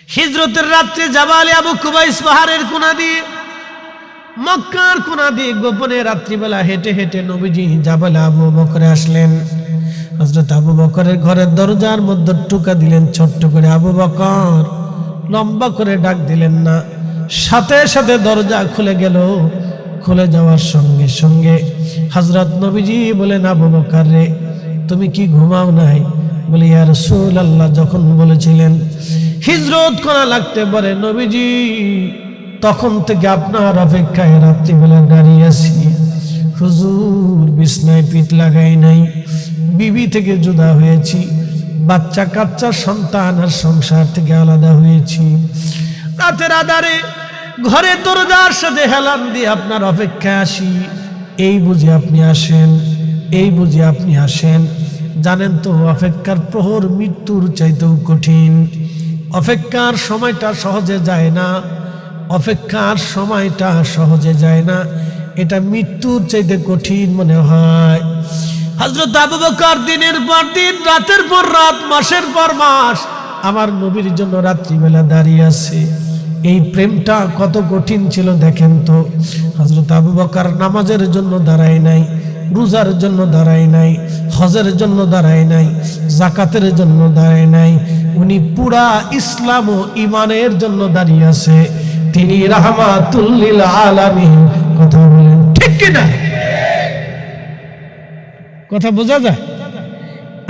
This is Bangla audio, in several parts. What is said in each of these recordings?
হিজরতের রাত্রে জাবালে আবু কুবাইস পাহাড়ের কোনা দিয়ে, মক্কার কোনা দিয়ে গোপনে রাত্রিবেলা হেঁটে হেঁটে নবীজি জাবালে আবু বকরে আসলেন। হযরত আবু বকরের ঘরের দরজার মধ্যে টুকা দিলেন ছোট্ট করে, আবু বকর, লম্বা করে ডাক দিলেন না, সাথে সাথে দরজা খুলে গেল। খুলে যাওয়ার সঙ্গে সঙ্গে হযরত নবীজি বলেন, আবু বকর রে, তুমি কি ঘুমাও নাই? বলে, ইয়া রাসূলুল্লাহ, যখন বলেছিলেন হিজরত করা লাগতে পারে নবীজি, তখন থেকে আপনার অপেক্ষায় রাত্রিবেলা দাঁড়িয়ে আছি। হুজুর, বিছনায় পিঠ লাগাই নাই, বিবি থেকে জুদা হয়েছি, বাচ্চা কাচ্চা সন্তান আর সংসার থেকে আলাদা হয়েছি। রাতের আধারে ঘরে দরজার সাথে হেলান দিয়ে আপনার অপেক্ষায় আসি। এই বুঝি আপনি আসেন, এই বুঝি আপনি আসেন। জানেন তো অপেক্ষার প্রহর মৃত্যুর চাইতেও কঠিন। অপেক্ষার সময়টা সহজে যায় না, অপেক্ষার সময়টা সহজে যায় না, এটা মৃত্যুর চাইতে কঠিন মনে হয়। হযরত আবু বকর দিনের পর দিন, রাতের পর রাত, মাসের পর মাস আমার নবীর জন্য রাত্রিবেলা দাঁড়িয়ে আছে। এই প্রেমটা কত কঠিন ছিল দেখেন তো। হযরত আবু বকর নামাজের জন্য দাঁড়ায় নাই, রোজার জন্য দাঁড়ায় নাই, হজের জন্য দাঁড়ায় নাই, যাকাতের জন্য দাঁড়ায় নাই, উনি পুরা ইসলাম ও ইমানের জন্য দাঁড়িয়ে আছে। তিনি রাহমাতুল লিল আলামিন। কথা বলেন ঠিক কিনা? কথা বোঝা যায়?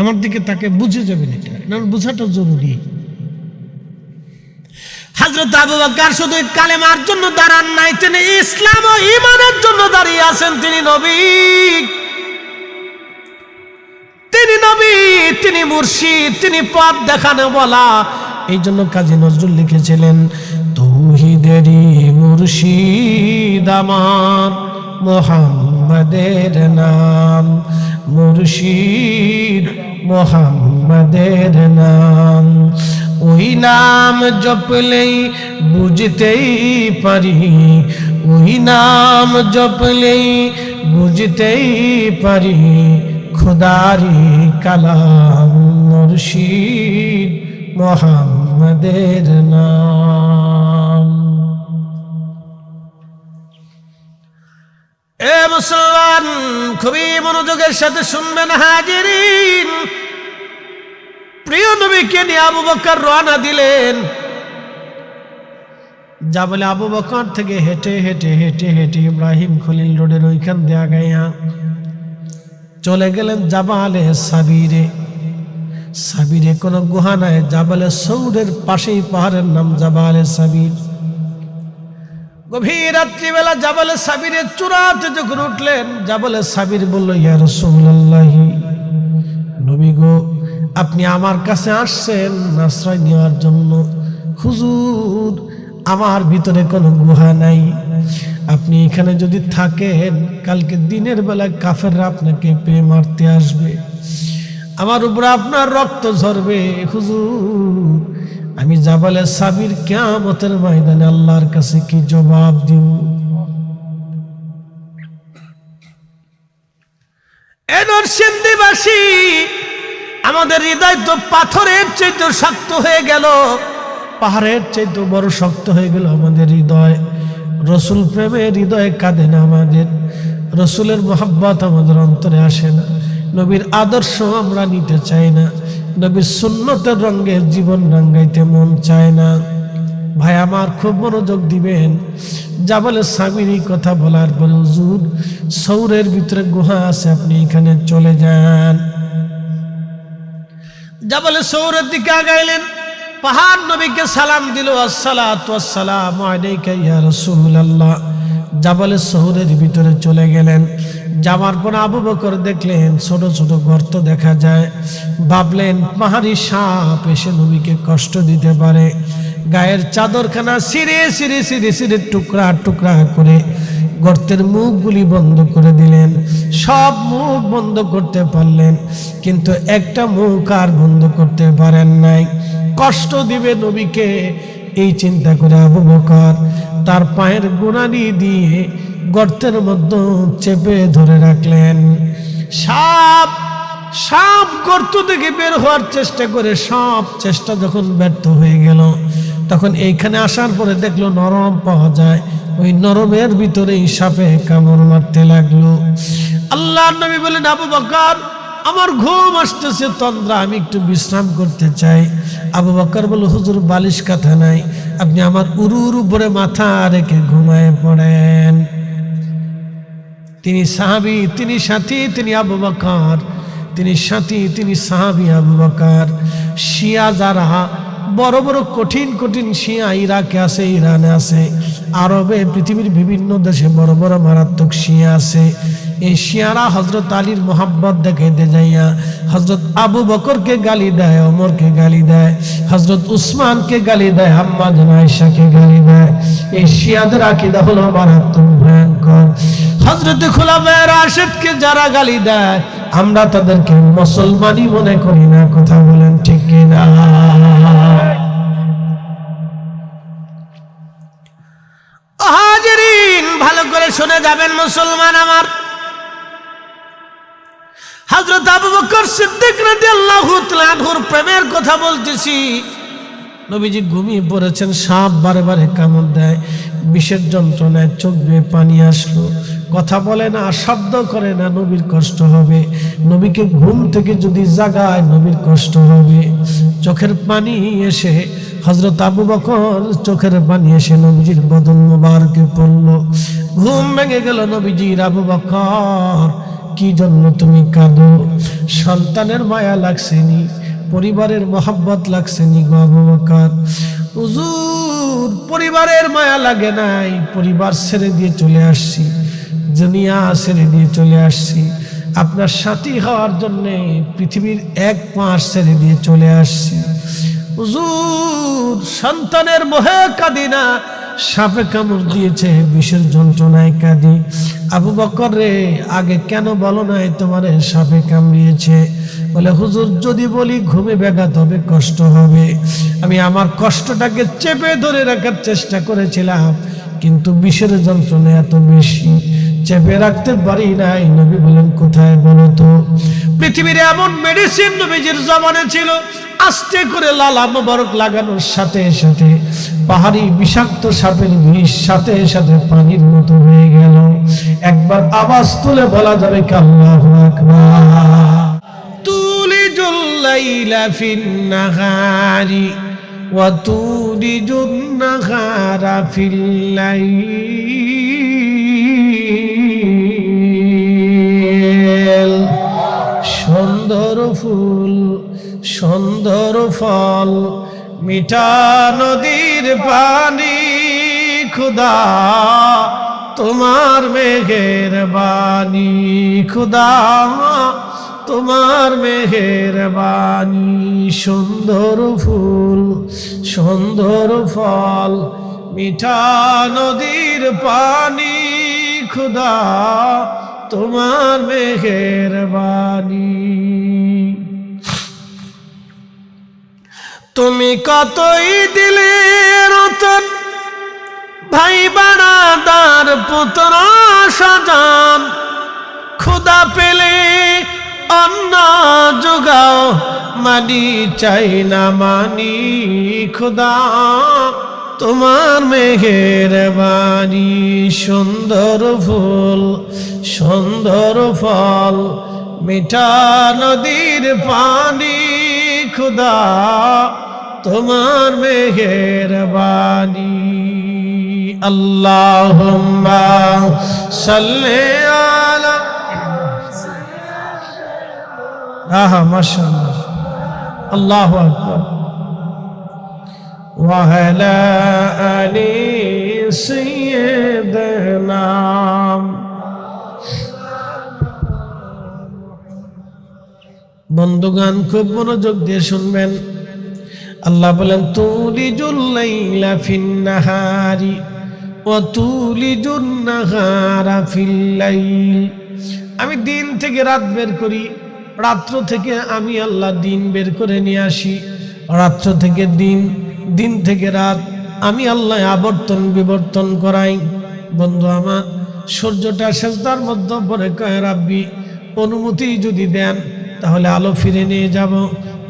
আমার দিকে তাকে বুঝে যাবেন, এটা বোঝাটা জরুরি। হযরত আবু বকর শুধু কালেমার জন্য দাঁড়ান নাই, তিনি ইসলাম ও ঈমানের জন্য দাঁড়িয়ে আছেন। তিনি নবী, তিনি নবী, তিনি মুর্শিদ, তিনি পথ দেখানো বলা। এই জন্য কাজী নজরুল লিখেছিলেন, তৌহিদেরই মুর্শিদ আমার মুহাম্মাদের নাম, মুর্শিদ মুহাম্মাদের নাম। ওই নাম জপলেই বুঝতেই পারি, ওই নাম জপলেই বুঝতেই পারি, খোদারি কালাম মুর্শিদ মুহাম্মাদের নাম। এ মুসলমান, খুবই মনোযোগের সাথে শুনবেন হাজিরিন। প্রিয় নবীকে নিয়ে আবু বকর রওনা দিলেন। জাবালে আবু বকর থেকে হেঁটে হেঁটে হেঁটে হেঁটে ইব্রাহিম খলিল রোডের ওইখান দিয়ে আগাইয়া চলে গেলেন জাবালে সাবিরে। সাবিরে কোনো গুহা নাই, জাবালে সৌরের পাশেই পাহাড়ের নাম জাবালে সাবির। গভীর রাত্রিবেলা জাবালে সাবিরের চূড়াতে যখন উঠলেন, জাবালে সাবির বলল, ইয়া রাসূলুল্লাহ, নবী গো, আপনি আমার কাছে আসছেন আশ্রয় নেওয়ার জন্য। হুজুর, আমার ভিতরে কোনো গুহা নাই, আপনি এখানে যদি থাকেন, কালকে দিনের বেলায় কাফেররা আপনাকে পেয়ে মারতে আসবে, আমার উপরে আপনার রক্ত ঝরবে। হুজুর, আমি জাবালে সাবির কিয়ামতের ময়দানে আল্লাহর কাছে কি জবাব দিব? এ নরসিংদীবাসী, আমাদের হৃদয় তো পাথরের চাইতে শক্ত হয়ে গেল, পাহাড়ের চাইতে বড় শক্ত হয়ে গেল আমাদের হৃদয়। রসুল প্রেমে হৃদয়ে কাঁদে না আমাদের, রসুলের মোহাব্বত আমাদের অন্তরে আসে না, নবীর আদর্শ আমরা নিতে চাই না, নবীর সুন্নতের রঙে জীবন রাঙ্গাইতে মন চায় না। ভাই আমার, খুব মনোযোগ দিবেন। জাবালে সাবির কথা বলার পরে, হুজুর, সৌরের ভিতরে গুহা আছে, আপনি এখানে চলে যান। জাবালে সৌরের দিকে আগাইলেন। পাহাড় নবীকে সালাম দিল, আসসালাতু ওয়াসসালামু আলাইকা ইয়া রাসূলুল্লাহ। জাবালে সৌরের ভিতরে চলে গেলেন। যাওয়ার পর আবু বকর দেখলেন ছোট ছোট গর্ত দেখা যায়। ভাবলেন পাহাড়ি সাপ এসে নবীকে কষ্ট দিতে পারে। গায়ের চাদরখানা ছিঁড়ে ছিঁড়ে ছিঁড়ে ছিঁড়ে টুকরা টুকরা করে গর্তের মুখগুলি বন্ধ করে দিলেন। সব মুখ বন্ধ করতে পারলেন, কিন্তু একটা মুখ আর বন্ধ করতে পারেন নাই। কষ্ট দিবে নবীকে এই চিন্তা করে আবু বকর তার পায়ের গোড়ালি দিয়ে গর্তের মধ্যে চেপে ধরে রাখলেন। সাপ সাপ গর্ত থেকে বের হওয়ার চেষ্টা করে, সব চেষ্টা যখন ব্যর্থ হয়ে গেল, তখন এইখানে আসার পরে দেখলো নরম পাওয়া যায়, ওই নরমের ভিতরেই সাপে কামড় মারতে লাগলো। আল্লাহর নবী বলেন, আবু বকর আমার ঘুম আসতেছে তন্দ্রা, আমি একটু বিশ্রাম করতে চাই। আবু বকর বলল, হুজুর বালিশ কাঁথা নাই, আপনি আমার উরুর উপরে মাথা রেখে ঘুমায় পড়েন। তিনি সাহাবী, তিনি সাথী, তিনি আবু বকর, তিনি সাথী, তিনি সাহাবী আবু বকর। শিয়া যারা বড় বড় কঠিন কঠিন শিয়া ইরাকে আছে, ইরানে আছে, আরবে, পৃথিবীর বিভিন্ন দেশে বড় বড় মারাত্মক শিয়া আছে। এই শিয়ারা হযরত আলীর মোহাব্বত দেখাইতে যাইয়া হযরত আবু বকরকে গালি দেয়, ওমরকে গালি দেয়, হযরত উসমানকে গালি দেয়, আম্মা জান আয়েশাকে গালি দেয়। এই শিয়াদের আকীদা হলো মারাত্মক ভয়ঙ্কর। হযরত খুলাফায়ে রাশিদকে যারা গালি দেয় আমরা তাদেরকে মুসলমানই মনে করি না। কথা বলেন ঠিক কিনা? হাজিরিন ভালো করে শুনে যাবেন মুসলমান আমার, হযরত আবু বকর সিদ্দিক রাদিয়াল্লাহু তাআলা আনহুর প্রেমের কথা বলতেছি। নবীজি ঘুমিয়ে পড়েছেন, সাপ বারে বারে কামড় দেয়, বিষের যন্ত্রণায় চোখ বেয়ে পানি আসলো, কথা বলে না, শব্দ করে না, নবীর কষ্ট হবে। নবীকে ঘুম থেকে যদি জাগায় নবীর কষ্ট হবে। চোখের পানি এসে হযরত আবু বকর চোখের পানি এসে নবীজির বদন মোবারকে পড়ল। ঘুম ভেঙে গেল নবীজির। আবু বকর কি জন্য তুমি কাঁদো? সন্তানের মায়া লাগছেনি, পরিবারের মোহাব্বত লাগছেনি গো আবু বকর? হুজুর পরিবারের মায়া লাগে নাই, পরিবার ছেড়ে দিয়ে চলে আসছি, দুনিয়া ছেড়ে দিয়ে চলে আসছি, আপনার সাথী হওয়ার জন্য পৃথিবীর এক পাশ ছেড়ে দিয়ে চলে আসছি। হুজুর সন্তানের মোহে কাঁদি না, সাপে কামড় দিয়েছে, বিষের যন্ত্রণায় কাঁদি। আবু বকর রে, আগে কেন বলো নাই তোমারে সাপে কামড়িয়েছে? বলে, হুজুর যদি বলি ঘুমে ব্যাঘাত হবে, কষ্ট হবে। আমি আমার কষ্টটাকে চেপে ধরে রাখার চেষ্টা করেছিলাম, কিন্তু বিষের যন্ত্রণা এত বেশি, চেপে রাখতে পারি নাই। নবী বলেন, কোথায় বলো তো? পৃথিবীর এমন মেডিসিন নবীজির জমানে ছিল, আস্তে করে লালা মোবারক লাগানোর সাথে সাথে পাহাড়ি বিষাক্ত সাপের বিষ সাথে সাথে পানির মতো হয়ে গেল। একবার আওয়াজ তুলে বলা যাবে কি আল্লাহু আকবার? তুলিজুল লাইলা ফিন নাহারি ওয়া তুলিজুন নাহারা ফিল লাইল। সুন্দর ফুল, সুন্দর ফল, মিঠা নদীর পানি, খুদা তোমার মেহেরবানি, খুদা তোমার মেহেরবানি। সুন্দর ফুল, সুন্দর ফল, মিঠা নদীর পানি, খুদা তোমার মেহেরবানি। তুমি কতই দিলে রতন, ভাই বাড়াদার পুত্র সজন, খুদা পেলে অন্ন যোগাও, মানি চাই না মানি, খুদা তোমার মেহেরবানি। সুন্দর ফুল, সুন্দর ফল, মিঠা নদীর পানি, খুদা তোমার মেহেরবানি। আল্লাহুম্মা সাল্লি আলা, আহা মাশাআল্লাহ, আল্লাহু আকবার। ওয়া আলা আলি সাইয়্যিদিনা। বন্ধুগণ খুব মনোযোগ দিয়ে শুনবেন। আল্লাহ বলেন, তুলিজুল লাইলা ফিন নাহারি ওয়া তুলিজুন নাহারা ফিল লাইল। আমি দিন থেকে রাত বের করি, রাত্র থেকে আমি আল্লাহ দিন বের করে নিয়ে আসি, রাত্র থেকে দিন, দিন থেকে রাত আমি আল্লাহ আবর্তন বিবর্তন করাই। বন্ধু আমার, সূর্যটা সেজদার মধ্যে পড়ে কয়, রাব্বি অনুমতি যদি দেন তাহলে আলো ফিরে নিয়ে যাব।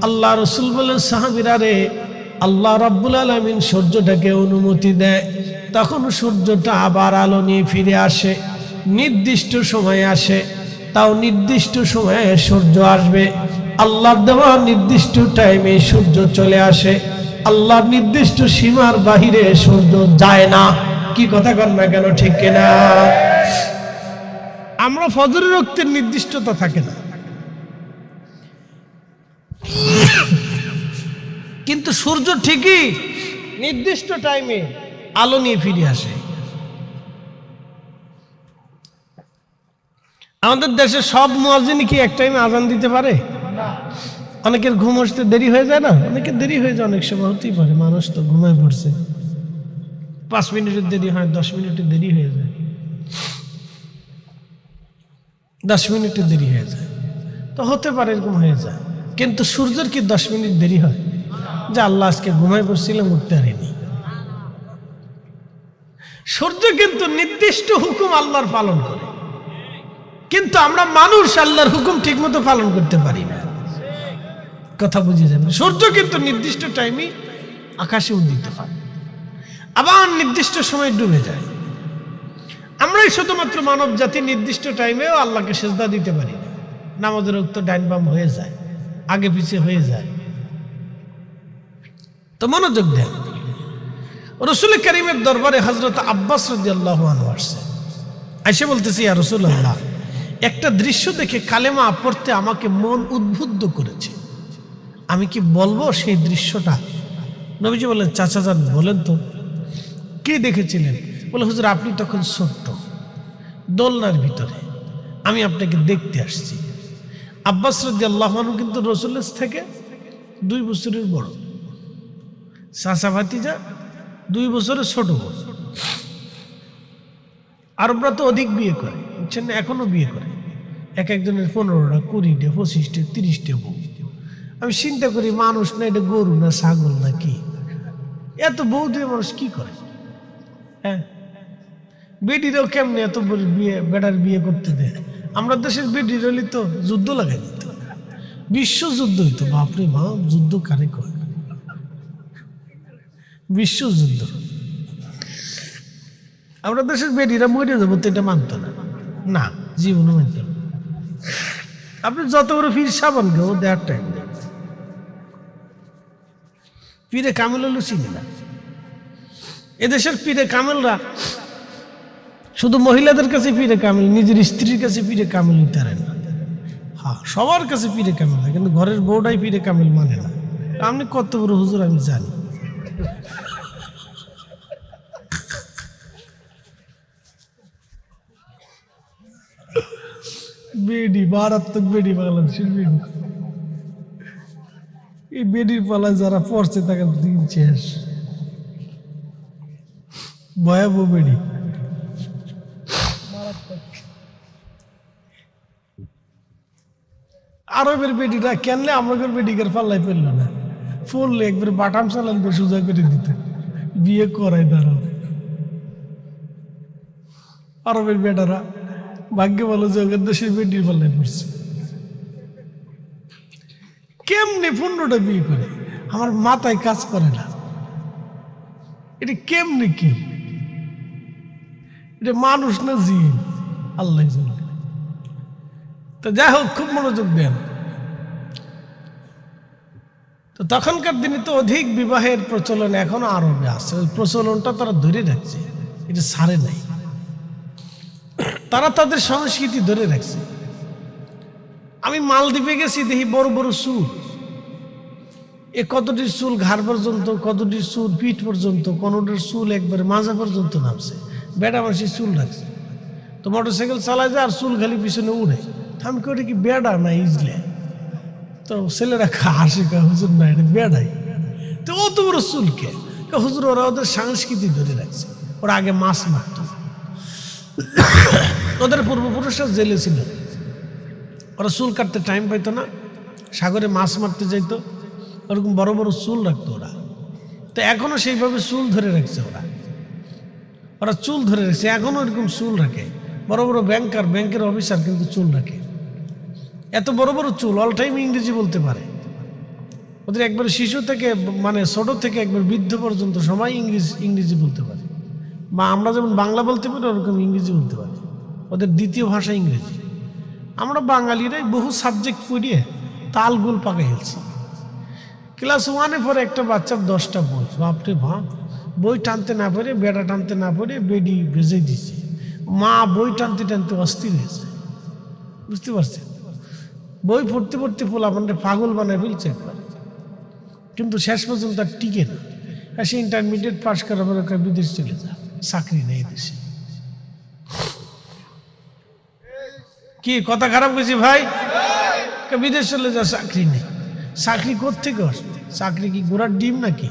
আল্লাহ রসুল বলেন, সাহাবীরা রে, আল্লাহ রাব্বুল আলামিন সূর্যটাকে অনুমতি দেয়, তখন সূর্যটা আবার আলো নিয়ে ফিরে আসে, নির্দিষ্ট সময়ে আসে। তাও নির্দিষ্ট সময়ে সূর্য আসবে, আল্লাহর দেওয়া নির্দিষ্ট টাইমে সূর্য চলে আসে, আল্লাহর নির্দিষ্ট সীমার বাহিরে সূর্য যায় না। কি কথা কন না কেন, ঠিক কিনা? আমরা ফজরের ওয়াক্তের নির্দিষ্টতা থাকে না, কিন্তু সূর্য ঠিকই নির্দিষ্ট টাইমে আলো নিয়ে ফিরে আসে। আমাদের দেশে সব মুয়াজ্জিন কি এক টাইমে আজান দিতে পারে? অনেকের ঘুম আসতে দেরি হয়ে যায় না, অনেকের দেরি হয়ে যায়, অনেক সময় হতেই পারে, মানুষ তো ঘুমায় পড়ছে, 5 মিনিটের দেরি হয়, 10 মিনিটের দেরি হয়ে যায়, 10 মিনিটের দেরি হয়ে যায়, তো হতে পারে এরকম হয়ে যায়। কিন্তু সূর্যের কি 10 মিনিট দেরি হয় যে আল্লাহ আজকে ঘুমায় পড়ছিলাম উঠতে পারিনি? সূর্য কিন্তু নির্দিষ্ট হুকুম আল্লাহর পালন করে, কিন্তু আমরা মানুষ আল্লাহর হুকুম ঠিক মতো পালন করতে পারি না। কথা বুঝে যাবে। সূর্য কিন্তু নির্দিষ্ট টাইমে আকাশে উদিত হয়, আবার নির্দিষ্ট সময় ডুবে যায়। আমরাই শুধুমাত্র মানব জাতি নির্দিষ্ট টাইমেও আল্লাহকে সেজদা দিতে পারি না, নামাজের ওয়াক্ত ডাইন বাম হয়ে যায়, আগে পিছিয়ে হয়ে যায়। তো মনোযোগ দেন, রাসূল কারীমের দরবারে হযরত আব্বাস রাদিয়াল্লাহু আনহু আসছে, আয়েশা বলতেছি, ইয়া রাসূলুল্লাহ, একটা দৃশ্য দেখে কালেমা পড়তে আমাকে মন উদ্বুদ্ধ করেছে, আমি কি বলবো সেই দৃশ্যটা? নবীজি বললেন, চাচা যান, বলেন তো কি দেখেছিলেন? বলে, হুজুর আপনি তখন ছোট্ট, দোলনার ভিতরে, আমি আপনাকে দেখতে আসছি। আব্বাস রাদিয়াল্লাহু আনহু কিন্তু রাসূলের থেকে 2 বছরের বড়, চাচা ভাতিজা 2 বছরের ছোট। আরবরা তো অধিক বিয়ে করে, বুঝছেন না, এখনো বিয়ে করে, এক একজনের 15টা 20টা 25টা 30টা বউ। আমি চিন্তা করি, মানুষ না এটা গরু না ছাগল না কি, এত বউ দিয়ে মানুষ কি করে? হ্যাঁ, বেডিরাও কেমনে এত বিয়ে, বেটার বিয়ে করতে দেয়? আমরা দেশের বেডির হলে তো যুদ্ধ লাগাই দিত, বিশ্বযুদ্ধ হইতো। বাপরে বাপ, যুদ্ধ কারে করে? বিশ্বযুদ্ধ। আমরা দেশের বেডিরা মরে যাবো তো এটা মানতো না, না জীবনও মানত না। আপনি যত বড় ফির সাবান গেও দেওয়ার টাইম নেই, পীরে কামেল হলো চিনি না। এদেশের পীরে কামেলরা শুধু মহিলাদের কাছে পীরে কামেল, নিজের স্ত্রীর কাছে পীরে কামেল হইতে পারে না। হ্যাঁ, সবার কাছে পীরে কামেল, কিন্তু ঘরের বউটাই পীরে কামেল মানে না। আপনি কত বড় হুজুর আমি জানি। বেডি, মারাত্মক বেডি, বাংলাদেশের বেডি। এই বেডির পালায় যারা পড়ছে তাকে দিন শেষ, ভয়াবহ বেডি। আরবের বেডিটা কেনলে আমাদের বেডিকের পাল্লায় ফেলল না, ফললে একবার বাটাম চালান দিয়ে সোজা করে দিত, বিয়ে করাই দাঁড়াও। আরবের বেটারা ভাগ্য ভালো যে ওদের দেশের বেডির পাল্লায় পড়ছে। কেমনে 15টা বিয়ে করে, আমার মাথায় কাজ করে না। এটা কেমনে কি? এটা মানুষ না জিন, আল্লাহ জানে। তো যাই হোক, খুব মনোযোগ দেন। তো তখনকার দিনে তো অধিক বিবাহের প্রচলন এখনো আরবে আছে, ওই প্রচলনটা তারা ধরে রাখছে, এটা ছাড়ে নাই। তারা তাদের সংস্কৃতি ধরে রাখছে। আমি মালদ্বীপে গেছি, দেখি বড় বড় চুল, এ কতটির চুল ঘাড় পর্যন্ত, কতটির চুল পিঠ পর্যন্ত, কোনোটির চুল একবার মাজা পর্যন্ত নামছে। বেড়া মানুষের চুল রাখছে, তো মোটরসাইকেল চালায় যায় আর চুল খালি পিছনে উড়ে। আমি করি কি বেড়া না ইজলে? তো ছেলেরা হাসে, হুজুর না এটা বেড়াই। তো অত বড় চুলকে হুজুর, ওরা ওদের সংস্কৃতি ধরে রাখছে। ওরা আগে মাছ মারত, ওদের পূর্বপুরুষরা জেলে ছিল, ওরা চুল কাটতে টাইম পাইতো না, সাগরে মাছ মারতে যাইতো, ওরকম বড় বড় চুল রাখতো ওরা। তো এখনো সেইভাবে চুল ধরে রাখছে ওরা চুল ধরে রাখছে, এখনো ওরকম চুল রাখে। বড় বড় ব্যাংকার, ব্যাংকের অফিসার কিন্তু চুল রাখে, এত বড় বড় চুল, অল টাইম ইংরেজি বলতে পারে। ওদের একবার শিশু থেকে মানে ছোট থেকে একবার বৃদ্ধ পর্যন্ত সবাই ইংরেজি বলতে পারে, বা আমরা যেমন বাংলা বলতে পারি ওরকম ইংরেজি বলতে পারি। ওদের দ্বিতীয় ভাষা ইংরেজি। আমরা বাঙালিরাই বহু সাবজেক্ট পড়িয়ে তালগুল পাকাই গেছি। ক্লাস 1-এ পরে একটা বাচ্চার 10টা বই, বাপরে বাপ। বই টানতে না পারে, বেড়া টানতে না পারে বেডি ভেজে দিচ্ছে। মা বই টানতে টানতে অস্থির হয়েছে, বুঝতে পারছেন? বই পড়তে পড়তে পোলাপানটা পাগল বানায় ফেলছে একবার, কিন্তু শেষ পর্যন্ত আর টিকে না। আর সে ইন্টারমিডিয়েট পাস করার পরে বিদেশ চলে যায়, চাকরি নেই দেশে। কি কথা খারাপ গেছি ভাই? বিদেশ চলে যা, চাকরি নেই। চাকরি কোত্থেকে আসবে? চাকরি কি ঘোড়ার ডিম নাকি,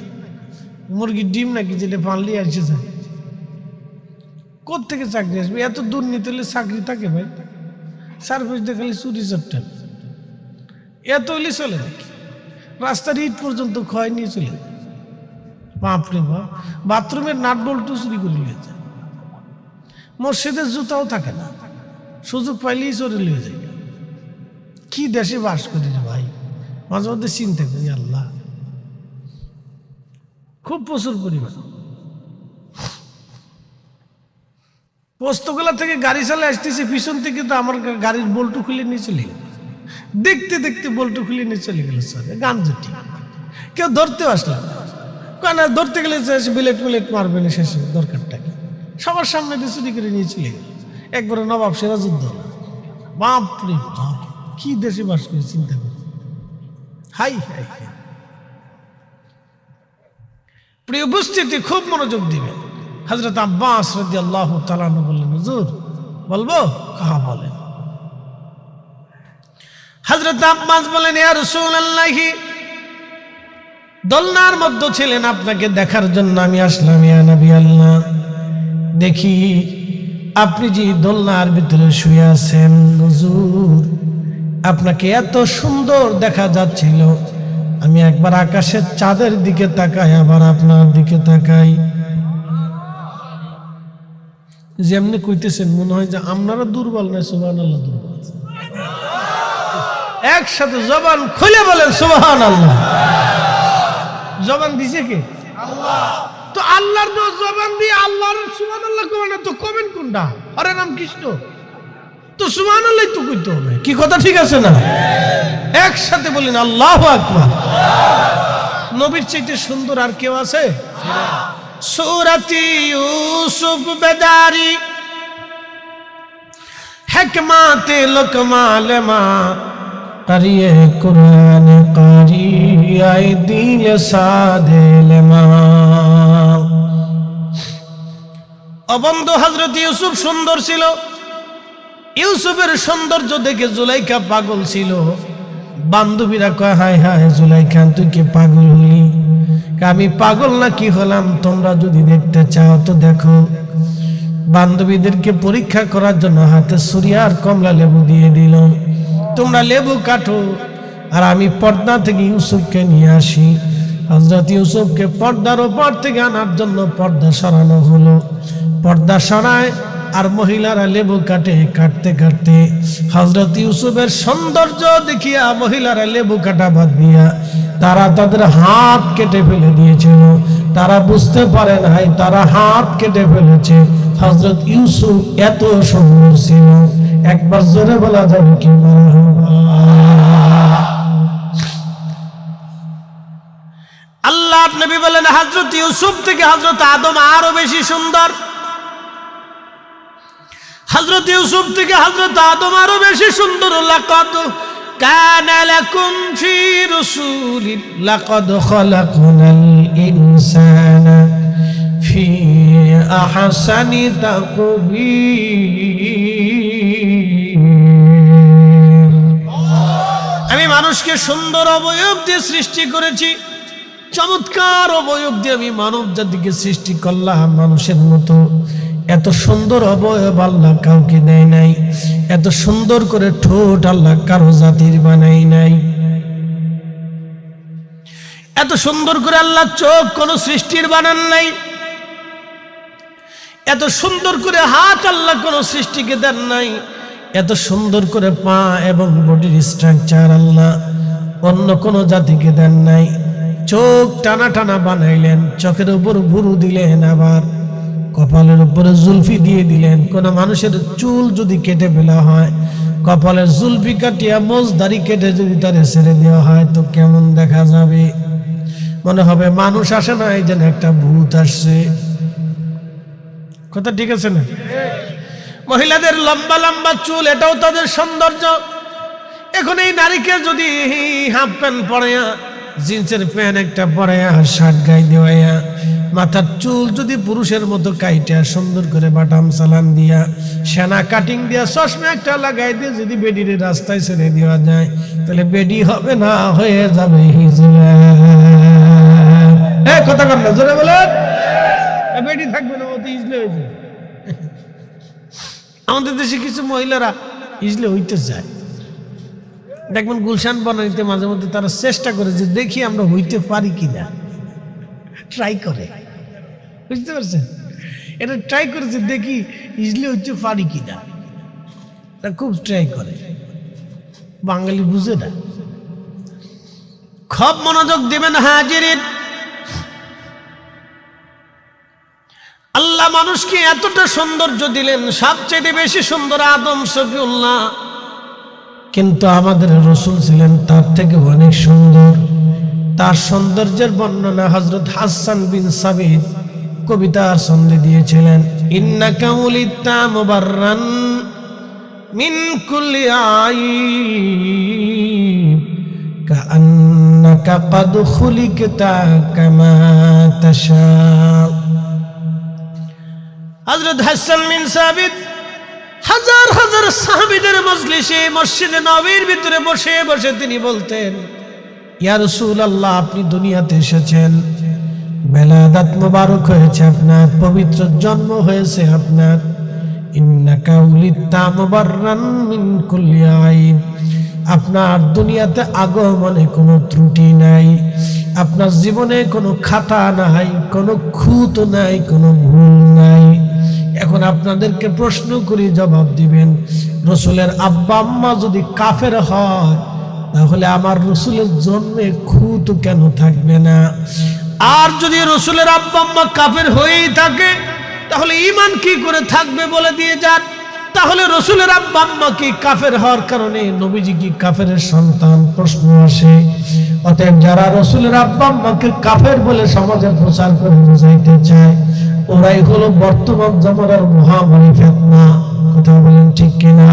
মুরগির ডিম নাকি যেটা পানলি আসে যায়? কোত্থেকে চাকরি আসবে? এত দুর্নীতি হলে চাকরি থাকে ভাই? সার্ভিস দেখালে চুরি চাপটা, এত হলে চলে নাকি? রাস্তার ইট পর্যন্ত ক্ষয় নিয়ে চলে যায়। বাপরে বাপ, বাথরুমের নাট বল্টু চুরি করে নিয়ে যায়। মসজিদের জুতাও থাকে না, সুযোগ পাইলেই চলে নিয়ে যায়। কি দেশে বাস করি রে ভাই? মাঝে মধ্যে চিন্তা করি, আল্লাহ, খুব প্রচুর পরিমাণ। পোস্তগোলা থেকে গাড়ি চালে আসতেছে, পিছন থেকে তো আমার গাড়ির বল্টু খুলে নিয়ে চলে গেল। দেখতে দেখতে বল্টু খুলে নিয়ে চলে গেল। স্যার গান জুটি, কেউ ধরতেও আসলাম না, ধরতে গেলে বিলেট মিলেট মারবে না, শেষে দরকারটা কি? সবার সামনে দিয়ে চুরি করে নিয়ে চলে গেল। একবারে নবাব সিরাজউদ্দৌলা। বাপরে বাপ, কি দেশে বাস করে চিন্তা করি। হাই হাই, প্রিয় উপস্থিতি, খুব মনোযোগ দিবেন। হযরত আব্বাস রাদিয়াল্লাহু তাআলা আনহু বললেন, হুজুর বলবো? কাহা বলেন। হযরত আব্বাস বলেন, ইয়া রাসূলুল্লাহ, দোলনার মধ্যে ছিলেন, আপনাকে দেখার জন্য আমি আসলাম। ইয়া নবী আল্লাহ, দেখি আপনি যে দোলনার ভিতরে শুয়ে আছেন, হুজুর আপনাকে এত সুন্দর দেখা যাচ্ছিল, আমি একবার আকাশের চাঁদের দিকে তাকাই, আবার আপনার দিকে তাকাই। যেমনি কইতেছেন মনে হয় যে আপনারা দুর্বল নয়, সুবহানাল্লাহ দুর্বল। একসাথে জবান খুলে বলেন সুবহানাল্লাহ। জবান দিছে কে? আল্লাহ। তো আল্লাহর জবান দিয়ে আল্লাহর সুবহানাল্লাহ কবেন না তো কবেন কোনটা? আরে নাম কৃষ্ণ তো সুবহানাল্লাহ তো কইতে হবে। কি কথা ঠিক আছে না? একসাথে বলেন আল্লাহু আকবার। নবীর চাইতে সুন্দর আর কেউ আছে? সূরাতি ইউসুফ বেদারি হিকমতে লোকমাল মা করিয়ে কুরআন কারি আই দিল সাদেল মা। অবন্ধু, হযরত ইউসুফ সুন্দর ছিল। ইউসুফের সৌন্দর্য দেখে জুলাইখা পাগল ছিল। বান্ধবীরা কয়, হায় হায় জুলাইখা, তুই কি পাগল হলি? আমি পাগল না কি হলাম? তোমরা যদি দেখতে চাও তো দেখো। বান্ধবীদেরকে পরীক্ষা করার জন্য হাতে ছুরি আর কমলা লেবু দিয়ে দিল। তোমরা লেবু কাটো আর আমি পর্দা থেকে ইউসুফকে নিয়ে আসি। হযরত ইউসুফকে পর্দার ওপর থেকে আনার জন্য পর্দা সরানো হলো। পর্দা সরায় আর মহিলারা লেবু কাটে। কাটতে কাটতে হযরত ইউসুফের সৌন্দর্য দেখিয়া মহিলারা লেবু কাটা বাদ দিয়া তারা তাদের হাত কেটে ফেলে দিয়েছিল। তারা বুঝতে পারে নাই তারা হাত কেটে ফেলেছে। হযরত ইউসুফ এত সুন্দর ছিল। একবার জোরে বলা যাবে কি? আল্লাহ নবী বলেন, হযরত ইউসুফ থেকে হযরত আদম আরো বেশি সুন্দর। হযরত ইউসুফ থেকে হযরত আদম আরো বেশি সুন্দর। লাকাদ কানা লাকুম ফি রাসূলিন লাকাদ খালাকনাল ইনসানা ফি আহসানি তাকবীর। আমি মানুষকে সুন্দর অবয়ব দিয়ে সৃষ্টি করেছি। চমৎকার অবয়ব দিয়ে আমি মানব জাতিকে সৃষ্টি করলাম। মানুষের মতো এত সুন্দর অবয়ব আল্লাহ কাউকে দেয় নাই। এত সুন্দর করে ঠোঁট আল্লাহ কারো জাতির বানাই নাই। এত সুন্দর করে আল্লাহ চোখ কোন সৃষ্টির বানান নাই। এত সুন্দর করে হাত আল্লাহ কোন সৃষ্টিকে দেন নাই। এত সুন্দর করে পা এবং বডির স্ট্রাকচার আল্লাহ অন্য কোনো জাতিকে দেন নাই। চোখ টানা টানা বানাইলেন, চোখের উপর ভুরু দিলেন, আবার কপালের উপরে জুলফি দিয়ে দিলেন। কোন মানুষের চুল যদি কেটে ফেলা হয়, কপালের জুলফি কাটিয়া মোজদারি কেটে যদি তারে ছেড়ে দেওয়া হয় তো কেমন দেখা যাবে? মনে হবে মানুষ আসে না, এই যেন একটা ভূত আসছে। কথা ঠিক আছে না? মহিলাদের লম্বা লম্বা চুল, এটাও তাদের সৌন্দর্য। এখন এই নারীকে যদি হাফ প্যান্ট পরাইয়া, জিন্সের প্যান্ট একটা পরাইয়া, শার্ট গায়ে দেওয়াইয়া, মাথার চুল যদি পুরুষের মতো কাইটা সুন্দর করে বাটাম চালান দিয়া, সেনা কাটিং দিয়া, চশমা একটা লাগাই দিয়ে যদি বেডির রাস্তায় ছেড়ে দেওয়া যায়, তাহলে বেডি হবে না, হয়ে যাবে হিজলা। কথা কর না, জোরে বলেন। বেডি থাকবে না, অতি হিজলে হয়ে যায়। আমাদের দেশে কিছু মহিলারা হিজলে হইতে চায়, দেখবেন গুলশান বানাইতে মাঝে মধ্যে তারা চেষ্টা করে যে দেখি আমরা হইতে পারি কিনা, ট্রাই করে, বুঝতে পারছেন? এটা ট্রাই করে যে দেখি ইজলি হইতে পারি কিনা, খুব ট্রাই করে। বাঙালি বুঝে না। খুব মনোযোগ দিবেন হাজিরিন। আল্লাহ মানুষকে এতটা সৌন্দর্য দিলেন, সবচেয়ে বেশি সুন্দর আদম শফিউল্লাহ, কিন্তু আমাদের রাসূল ছিলেন তার থেকে অনেক সুন্দর। তার সৌন্দর্যের বর্ণনা হযরত হাসান বিন সাবিত কবিতার ছন্দে দিয়েছিলেন। ইন্নাকা উলিতা মুবাররান মিন কুল্লি আইব কাআন্নাকা ক্বাদ খুলিকতা কামা তাশা। হযরত হাসান বিন সাবিত হাজার হাজার সাহাবীদের মজলিসে মসজিদে নববীর ভিতরে বসে বসে তিনি বলতেন, ইয়া রাসূলুল্লাহ, আপনি দুনিয়াতে এসেছেন, বেলাদাত মুবারক হয়েছে আপনার, পবিত্র জন্ম হয়েছে আপনার। ইন্নাকা উলিতা মুবাররান মিন কুল্লি আইব, আপনার দুনিয়াতে আগমনে কোনো ত্রুটি নাই, আপনার জীবনে কোনো খাতা নাই, কোনো খুঁত নাই, কোনো ভুল নাই। এখন আপনাদেরকে প্রশ্ন করি, জবাব দিবেন। রাসূলের আব্বা আম্মা যদি কাফের হয়, তাহলে আমার রাসূলের জন্মে খুঁত কেন থাকবে না? আর যদি রাসূলের আব্বা আম্মা কাফের হয়েই থাকে, তাহলে ঈমান কি করে থাকবে বলে দিয়ে যান। তাহলে রাসূলের আব্বা আম্মা কি কাফের হওয়ার কারণে নবীজি কি কাফেরের সন্তান? প্রশ্ন আসে। অতএব যারা রাসূলের আব্বা আম্মাকে কাফের বলে সমাজে প্রচার করে বুঝাইতে চায়, ওরাই হলো বর্তমান জামানার মহামারী ফিতনা। কথা বলেন ঠিক কিনা?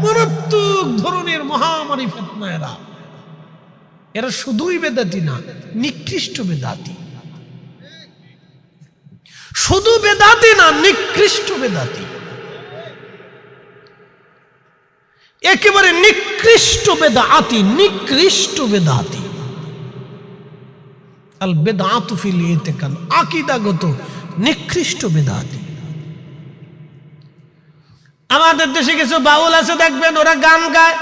মারাত্মক ধরনের মহামারী ফিতনা এরা। এরা শুধুই বেদাতি না, নিকৃষ্ট বেদাতি। শুধু বেদাতি না, নিকৃষ্ট বেদাতি, একেবারে নিকৃষ্ট বেদাতি, নিকৃষ্ট বেদাতি। আল বেদাতু ফিল ইতিকাদ, আকীদাগত নিকৃষ্ট বেদাতি। আমাদের দেশে কিছু বাউল আছে, দেখবেন ওরা গান গায়,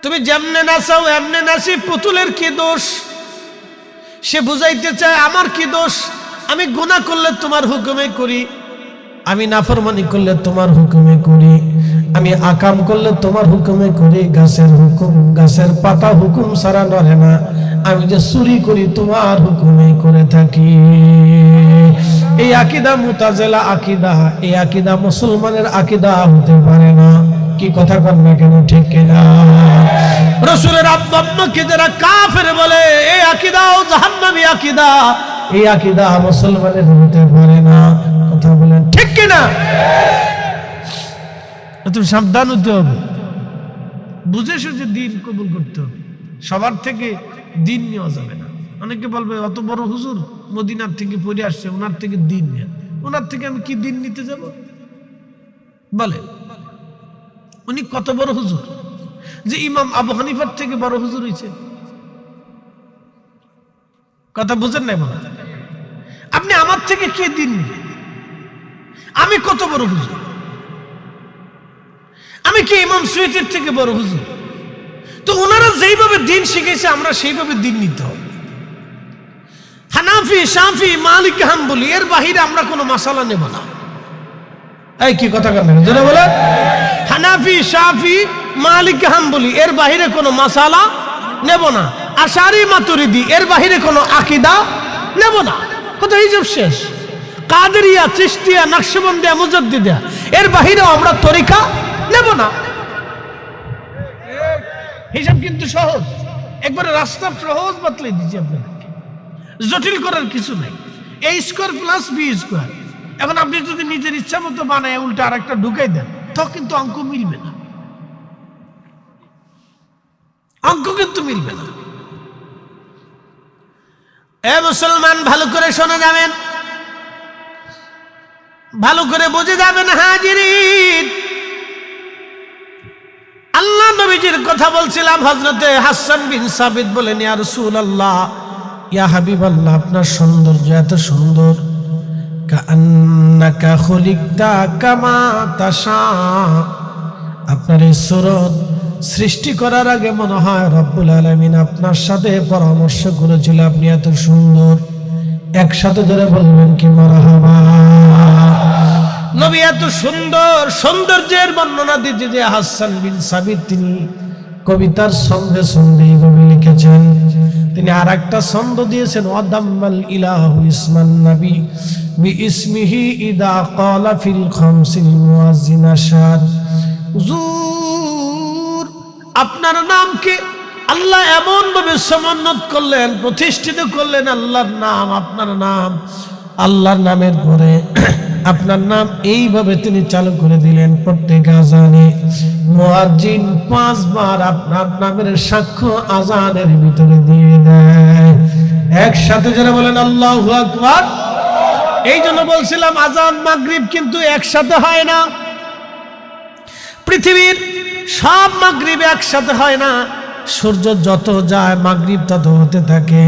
তুমি যেমনে নাচাও এমনে নাচি, পুতুলের কি দোষ? সে বুঝাইতে চায় আমার কি দোষ? আমি গুনাহ করলে তোমার হুকুমে করি, আমি নাফরমানি করলে তোমার হুকুমে করি, আমি আকাম করলে তোমার হুকুমে করি, গাছের হুকুম, গাছের পাতা হুকুম ছাড়া নড়ে না, আমি যে চুরি করি তোমার হুকুমে করে থাকি। এই আকীদা মুতাজিলা আকীদা, এই আকীদা মুসলমানের আকীদা হতে পারে না। কি কথা কর না কেন, ঠিক কিনা? রাসূলের আব্বা আম্মাকে যারা কাফের বলে, এই আকীদাও জাহান্নামী আকীদা, এই আকীদা মুসলমানের হতে পারে না। কথা বলেন ঠিক কিনা? তুমি সাবধান হতে হবে, বুঝে সুঝে দিন কবুল করতে হবে। সবার থেকে দিন নেওয়া যাবে না। অনেকে বলবে অত বড় হুজুর মদিনার থেকে পড়ে আসছে, ওনার থেকে দিন নেন। ওনার থেকে আমি কি দিন নিতে যাব? বলে উনি কত বড় হুজুর যে ইমাম আবু হানিফার থেকে বড় হুজুর হয়েছে। কথা বুঝেন নাই? বলে আপনি আমার থেকে কে দিন নিবেন? আমি কত বড় হুজুর? আমি কি ইমাম সুয়ুতির থেকে বড় হুজুর? তো ওনারা যেইভাবে দিন শিখেছে আমরা সেইভাবে দিন নিতে হবে। হানাফি, শাফি, মালিক, হাম্বলি, এর বাহিরে আমরা কোনো মাসালা নেব না। এই কি কথা বলেন? যারা বলে হানাফি, শাফি, মালিক হাম্বলি এর বাহিরে কোনো মাসালা নেব না, আশারি মাতুরিদি এর বাহিরে কোনো আকীদা নেব না। কত হিসাব শেষ। কাদেরিয়া, চিশতিয়া, নকশবন্দিয়া, মুজাদ্দিদিয়া এর বাহিরেও আমরা তরিকা নেব না। হিসাব কিন্তু সহজ, একবারে রাস্তা সহজ বাতলাই দিচ্ছি আপনাদেরকে, জটিল করার কিছু নাই। এ স্কোয়ার প্লাস বি স্কোয়ার, এখন আপনি যদি নিজের ইচ্ছা মতো বানায় উল্টা আর একটা ঢুকাই দেন তো কিন্তু অঙ্ক মিলবে না, অঙ্ক কিন্তু মিলবে না। এ মুসলমান, ভালো করে শোনা যাবেন, ভালো করে বুঝে যাবেন। হাজিরিন, আল্লাহ নবীজির কথা বলছিলাম। হযরতে হাসান বিন সাবিত বলেন, ইয়া রাসূলুল্লাহ, ইয়া হাবিবাল্লাহ, আপনার সৌন্দর্য এত সুন্দর, কাআন্নাকা খুলিকতা কামা তাশা, আপনার এই সুরত সৃষ্টি করার আগে মনে হয় রব্বুল আলামিন আপনার সাথে পরামর্শ করেছিল, আপনি এত সুন্দর। একসাথে ধরে বলবেন কি মারহাবা। নবী এত সুন্দর, সৌন্দর্যের বর্ণনা দিতে যে হাসান বিন সাবিত তিনি কবিতার ছন্দে ছন্দে এইভাবে লিখেছেন। তিনি আর একটা ছন্দ দিয়েছেন, ওয়াদাম্মাল ইলাহু ইসমান নবী বি ইসমিহি ইদা ক্বালা ফিল খামসিল মুয়াজ্জিন আশাদ। হুজুর, আপনার নামকে আল্লাহ এমন ভাবে সমুন্নত করলেন, প্রতিষ্ঠিত করলেন। আল্লাহর নাম, আপনার নাম, আল্লাহর নামের পরে আপনার নাম এইভাবে তিনি চালু করে দিলেন। প্রত্যেক আজানে মুয়াজ্জিন 5 বার আপনার নামের সাক্ষ্য আজানের ভিতরে দিয়ে দেয়। একসাথে যারা বলেন আল্লাহু আকবার। এই জন্য বলছিলাম আজান মাগরিব কিন্তু একসাথে হয় না, পৃথিবীর সব মাগরিব একসাথে হয় না। সূর্য যত যায় মাগরিব তত হতে থাকে।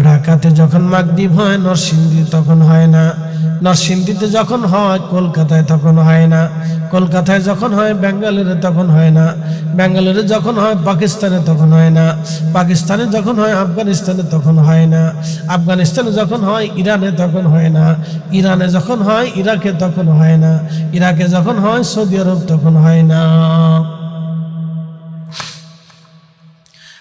ঢাকাতে যখন মাগরিব হয় নরসিংদী তখন হয় না, নরসিংদীতে যখন হয় কলকাতায় তখন হয় না, কলকাতায় যখন হয় ব্যাঙ্গালোরে তখন হয় না, ব্যাঙ্গালোরে যখন হয় পাকিস্তানে তখন হয় না, পাকিস্তানে যখন হয় আফগানিস্তানে তখন হয় না, আফগানিস্তানে যখন হয় ইরানে তখন হয় না, ইরানে যখন হয় ইরাকে তখন হয় না, ইরাকে যখন হয় সৌদি আরব তখন হয় না।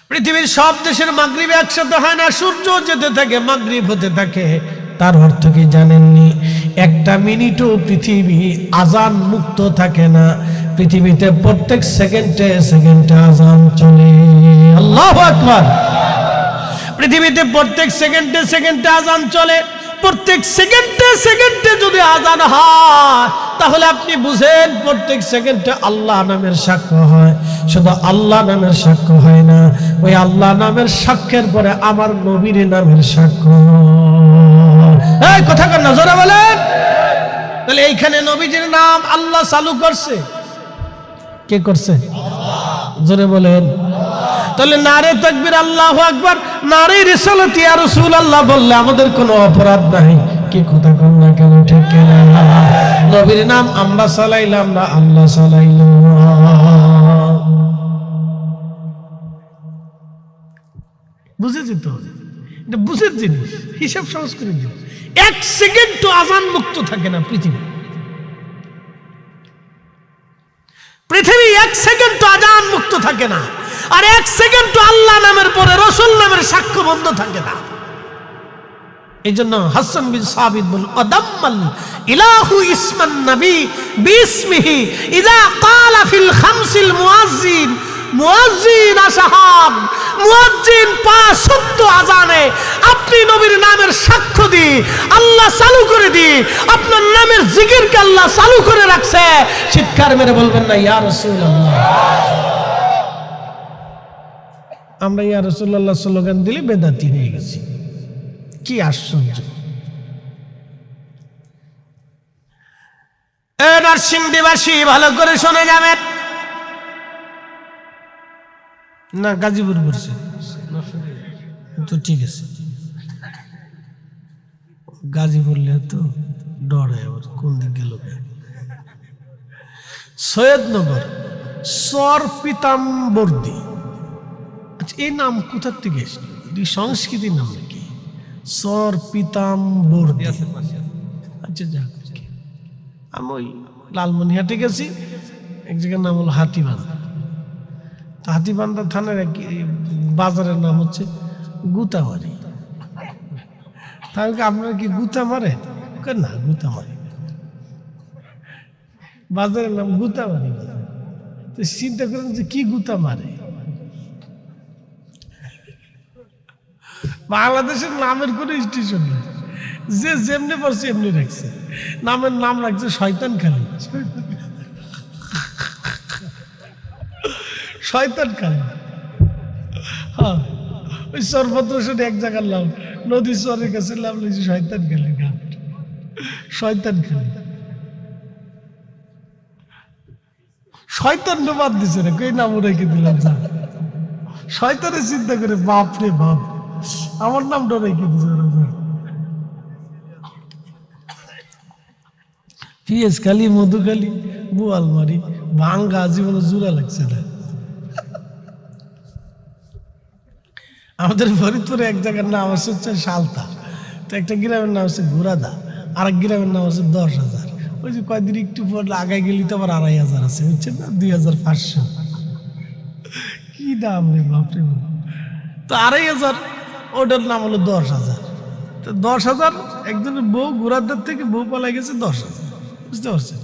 পৃথিবীর সব দেশের মাগরিব একসাথে হয় না, সূর্য যেতে থাকে মাগরিব হতে থাকে। তার অর্থ কি জানেননি? একটা মিনিটও পৃথিবী আজান মুক্ত থাকে না। পৃথিবীতে প্রত্যেক সেকেন্ডে সেকেন্ডে আজান চলে। আল্লাহু আকবার। পৃথিবীতে প্রত্যেক সেকেন্ডে সেকেন্ডে আজান চলে। প্রত্যেক সেকেন্ডে সেকেন্ডে যদি আজান হয় তাহলে আপনি বুঝেন প্রত্যেক সেকেন্ডে আল্লাহ নামের সাক্ষ্য হয়। শুধু আল্লাহ নামের সাক্ষ্য হয় না, ওই আল্লাহ নামের সাক্ষ্যের পরে আমার নবীর নামের সাক্ষ্য। এই কথা কর না, জোরে বলেন। তাহলে এইখানে নবীজির নাম আল্লাহ চালু করছে। কে করছে? জোরে বলেন। তাহলে নারে তাকবীর, আল্লাহু আকবার, নারে রিসালাত ইয়া রাসূলুল্লাহ বললে আমাদের কোনো অপরাধ নাই। কি কথা কর না কেন? ঠিক না? নবীর নাম আমরা চালাইলাম না, আল্লাহ চালাইল। বুঝেছি তো? এটা বুঝের জিনিস, হিসাব সহজ করে দিন। এক সেকেন্ড তো আজান মুক্ত থাকে না পৃথিবী। পৃথিবী এক সেকেন্ড তো আজান মুক্ত থাকে না, আর এক সেকেন্ড তো আল্লাহ নামের পরে রাসূল নামের সাক্ষ্য বন্ধ থাকে না। এই জন্য হাসান বিন সাবিত বলেন, আদাম্মাল ইলাহু ইসমান নবী বিসমিহি ইযা ক্বালা ফিল খামসিল মুয়াজ্জিন। মুয়াজ্জিন আশহাদ, মুয়াজ্জিন 5 ওয়াক্ত আজানে আপনি নবীর নামের সাক্ষ্য দি, আল্লাহ চালু করে দি, আপনার নামের জিকিরকে আল্লাহ চালু করে রাখছে। চিৎকার মেরে বলবেন না ইয়া রাসূলুল্লাহ। আমরা ইয়া রাসূলুল্লাহ স্লোগান দিলে বেদাতি হয়ে গেছি। কি আশ্চর্য! এ নরসিংদীবাসী ভালো করে শুনে যাবেন। না গাজীপুর পড়ছে তো ঠিক আছে, গাজীপুর তো ডর হয় আবার কোন দিক গেল। সৈয়দনগর সর পিতাম্বর্দী, আচ্ছা এই নাম কোথার থেকে এসেছিল? সংস্কৃতির নাম নাকি? সর পিতাম্বর্দী। আচ্ছা যাক, আমি ওই লালমনিহাটে গেছি, এক জায়গার নাম হলো হাতিবান্ধা। হাতীবান্ধা থানার বাজারের নাম হচ্ছে গুতাবাড়ি। তাহলে আপনারা কি গুতা মারে? না, গুতা মারি। বাজারের নাম গুতাবাড়ি। তো চিন্তা করেন যে কি গুতা মারে। বাংলাদেশের নামের কোনো স্টেশন নেই, যে যেমনি পড়ছে এমনি রাখছে। নামের নাম রাখছে শয়তানখালী। শয়তানখালী, হ্যাঁ, ওই সর্বত্র এক জায়গার নাম, নদী চরের কাছে নাম লিখছে শয়তানখালী ঘাট, শয়তানখালী। শয়তান বাদ দিছে না, কই নাম রেখে দিলাম। শয়তানের চিন্তা করে বাপ রে বাপ, আমার নামটা রেখে দিছে। পিএস খালি, মধুখালী, বুয়ালমারি, ভাঙ্গা, জীবনে জোড়া লাগছে না। আমাদের ফরিদপুরে এক জায়গার নাম হচ্ছে সালতা, তো একটা গ্রামের নাম হচ্ছে ঘোরাদা, আর এক গ্রামের নাম হচ্ছে 10,000। ওই যে কয়েকদিন একটু পর আগায় গেলি তো আবার 2,500 আছে, বুঝছেন না, 2,500। কি নাম রে বাপরে। তো 2,500, ওটার নাম হলো 10,000। তো 10,000 একজনের বউ ঘোরাদার থেকে বউ পালাই গেছে 10,000, বুঝতে পারছেন?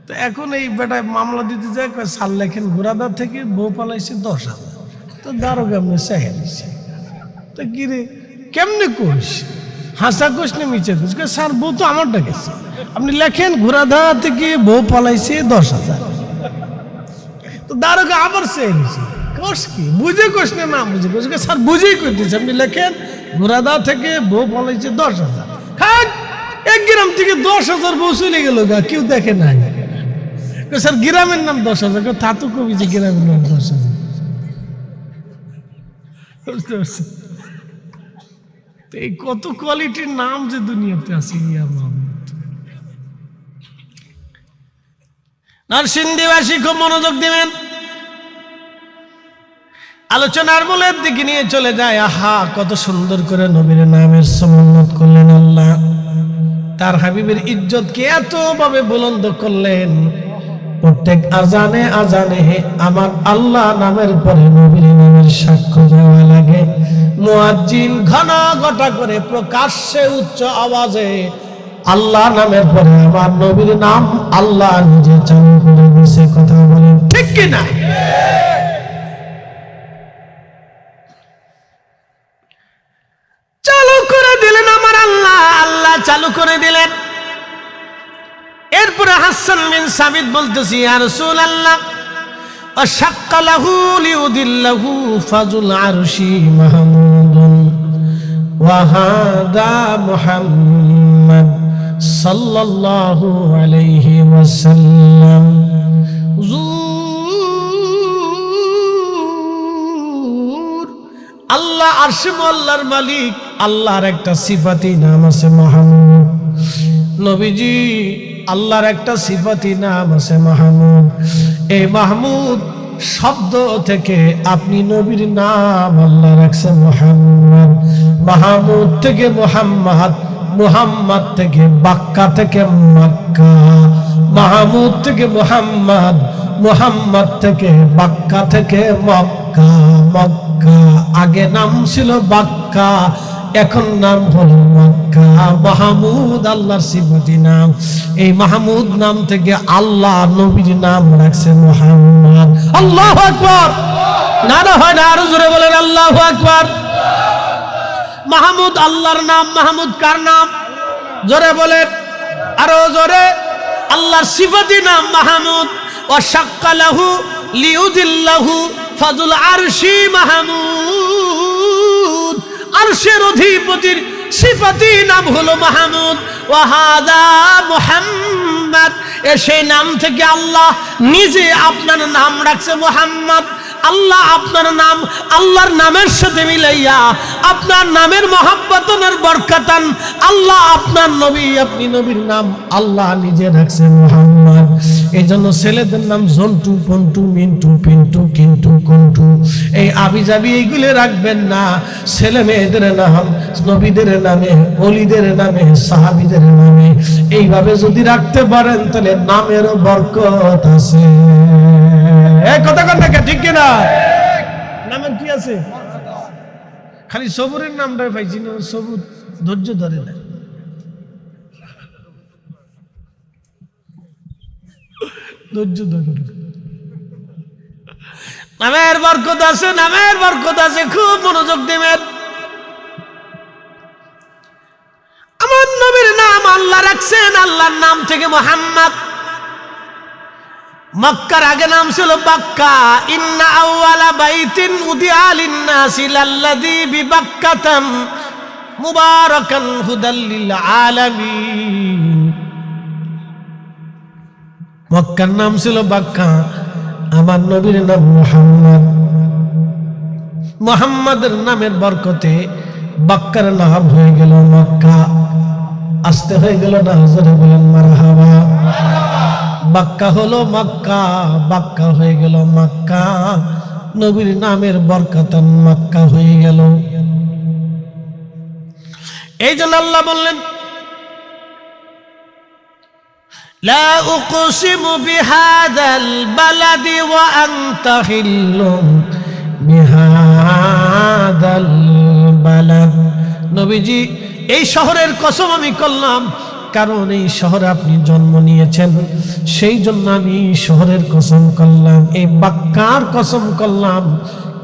তো এখন এই বেটায় মামলা দিতে যায়, সাল লেখেন ঘোরাদার থেকে বউ পালাইছে 10,000। তো দারোগা এমনি চাইয়া দিছে। তো কি রে, কেমনে কোষ? হাসা কোষ না মিচে কোষ? স্যার, বউ তো আমারটা গেছে, আপনি লেখেন ঘোরাদা থেকে বউ পালাইছে 10,000। তো দারোগা আবার চেয়ে নিছে, কোষ কি বুঝে কোষ না না বুঝে কোষ? স্যার, বুঝেই করতেছে, আপনি লেখেন ঘোরাদা থেকে বউ পালাইছে 10,000। হ্যাঁ, এক গ্রাম থেকে 10,000 বউ চলে গেল গা, কেউ দেখে নাই। স্যার, গ্রামের নাম 10,000। তা তো কবি যে গ্রামের নাম 10,000। বুঝতে পারছি, এই কত কোয়ালিটির নাম যে দুনিয়াতে আছে। নরসিংদীবাসী খুব মনোযোগ দিবেন, আলোচনার মূলের দিকে নিয়ে চলে যায়। আহা, কত সুন্দর করে নবীর নামের সমন্বত করলেন আল্লাহ, তার হাবিবের ইজ্জতকে এত ভাবে বুলন্দ করলেন। প্রত্যেক আজানে আজানে আমার আল্লাহ নামের পরে নবীর নামের সাক্ষ্য দেওয়া লাগে। মুয়াজ্জিন ঘনা ঘটা করে প্রকাশ্যে উচ্চ আওয়াজে আল্লাহ নামের পরে আমার নবীর নাম আল্লাহ নিজে চালু করে দিয়েছে। কথা বলেন ঠিক কিনা? চালু করে দিলেন আমার আল্লাহ, আল্লাহ চালু করে দিলেন। এরপরে হাসান বিন সাবিত বলতেছি, ইয়া রাসূলুল্লাহ, আশাক্কা লাহু লিউদিল্লাহু ফাজুল আরশি মাহমুদুন ওয়া হাদা মুহাম্মদ সাল্লাল্লাহু আলাইহি ওয়াসাল্লাম। আল্লাহ আরশে আল্লাহর মালিক, আল্লাহর একটা সিফাতি নাম আছে মাহমুদ। নবীজি, আল্লাহর একটা সিফাতি নাম আছে মাহমুদ। এই মাহমুদ শব্দ থেকে আপনি নবীর নাম আল্লাহ রাখছে মুহাম্মদ। মাহমুদ থেকে মুহাম্মদ, মুহাম্মদ থেকে বাক্কা থেকে মক্কা, মাহমুদ থেকে মুহাম্মদ, মুহাম্মদ থেকে বাক্কা থেকে মক্কা, মক্কা আগে নাম ছিল বাক্কা, এখন নাম হলো মক্কা। মাহমুদ আল্লাহর সিফাতি নাম। এই মাহমুদ নাম থেকে আল্লাহ নবীর নাম রাখছে মুহাম্মদ। আল্লাহু আকবার, নারা হয় না, আরো জোরে বলেন আল্লাহু আকবার। মাহমুদ আল্লাহর নাম। মাহমুদ কার নাম? জোরে বলেন, আরো জোরে। আল্লাহর সিফাতি নাম মাহমুদ। ওয়া শাক্কা লাহু লিউদিল্লাহু ফাজুল আরশি মাহমুদ। আরশের অধিপতির সিফাতি নাম হলো মাহমুদ। ওয়া হাদা মুহাম্মদ, সেই নাম থেকে আল্লাহ নিজে আপনার নাম রাখছে মুহাম্মদ। আল্লাহ আপনার নাম আল্লাহর নামের সাথে মিলাইয়া আপনার নামের মহব্বতনের বরকতান আল্লাহ আপনার নবী, আপনি নবীর নাম আল্লাহ নিজে রাখছে মুহাম্মদ। এই জন্য ছেলেদের নাম জন্টু, পন্টু, মিন্টু, পিন্টু, কিন্টু, কন্টু, এই আবি যাবি এইগুলো রাখবেন না। ছেলে মেয়েদের নাম নবীদের নামে, ওলিদের নামে, সাহাবীদের নামে এইভাবে যদি রাখতে পারেন তাহলে নামেরও বরকত আছে। এই কথা ঠিক কিনা? নামের কি আছে? খালি সবুরের নামটা পাইছি না, সবুর ধৈর্য ধরে না। ধৈর্য ধরে নামের বরকত আছে, নামের বরকত আছে, খুব মনোযোগ দেবেন। আমার নবীর নাম আল্লাহ রাখছেন, আল্লাহর নাম থেকে মুহাম্মদ। মক্কার আগে নাম ছিল বাক্কা। ইন্না আউওয়ালা বাইতিন উদিআ লিন-নাসি লাল্লাযী বিবাক্কাতাম মুবারাকান হুদাল লিল আলামিন। মক্কার নাম ছিল বাক্কা, আমার নবীর নাম মুহাম্মদ। মুহাম্মাদের নামের বরকতে বাক্কার নাম হয়ে গেল মক্কা। আসতে হয়ে গেল না, হুজুরে বলেন মারহাবা। বাক্কা হলো মক্কা, বাক্কা হয়ে গেল মক্কা। নবীর নামের বরকতে মক্কা হয়ে গেল। এই জন্য আল্লাহ বললেন লা উকসিমু বিহাদাল বালাদি ওয়া আনতা হিল্লুম বিহাদাল বালাদ। নবীজি, এই শহরের কসম আমি করলাম, কারণ এই শহরে আপনি জন্ম নিয়েছেন, সেই জন্য আমি শহরের কসম করলাম। এই বাক্কার কসম করলাম,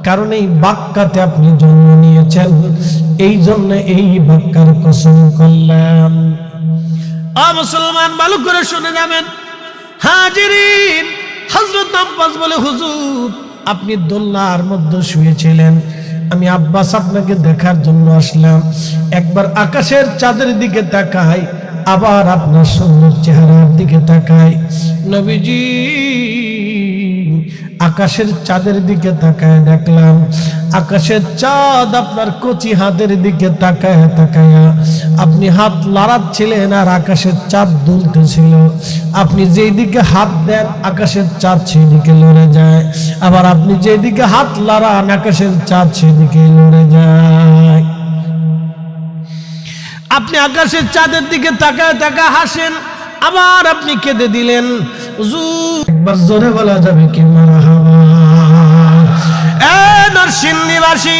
কারণ এই বাক্কাতে আপনি জন্ম নিয়েছেন, এই জন্য এই বাক্কার কসম করলাম। মুসলমান ভালো করে শুনে যাবেন। হাজিরিন, হযরত আব্বাস বলে, হুজুর আপনি দোলনার মধ্যে শুয়েছিলেন, আমি আব্বাস আপনাকে দেখার জন্য আসলাম। একবার আকাশের চাঁদের দিকে তাকাই, আবার আপনার সুন্দর চেহারার দিকে তাকাই। নবীজি আকাশের চাঁদের দিকে তাকায় দেখলাম, আকাশের চাঁদ আপনার কচি হাতের দিকে তাকায় তাকায়া আপনি হাত লড়াচ্ছিলেন আর আকাশের চাঁদ দুলতেছিল। আপনি যেই দিকে হাত দেন আকাশের চাঁদ সেই দিকে লড়ে যায়, আবার আপনি যেই দিকে হাত লড়ান আকাশের চাঁদ সেই দিকে লড়ে যায়। আপনি আকাশের চাঁদের দিকে তাকায় তাকায় হাসেন, আবার আপনি কেঁদে দিলেন। হুজুর একবার জোরে বলা যাবে কি মারহাবা? এ নরসিংদীবাসী,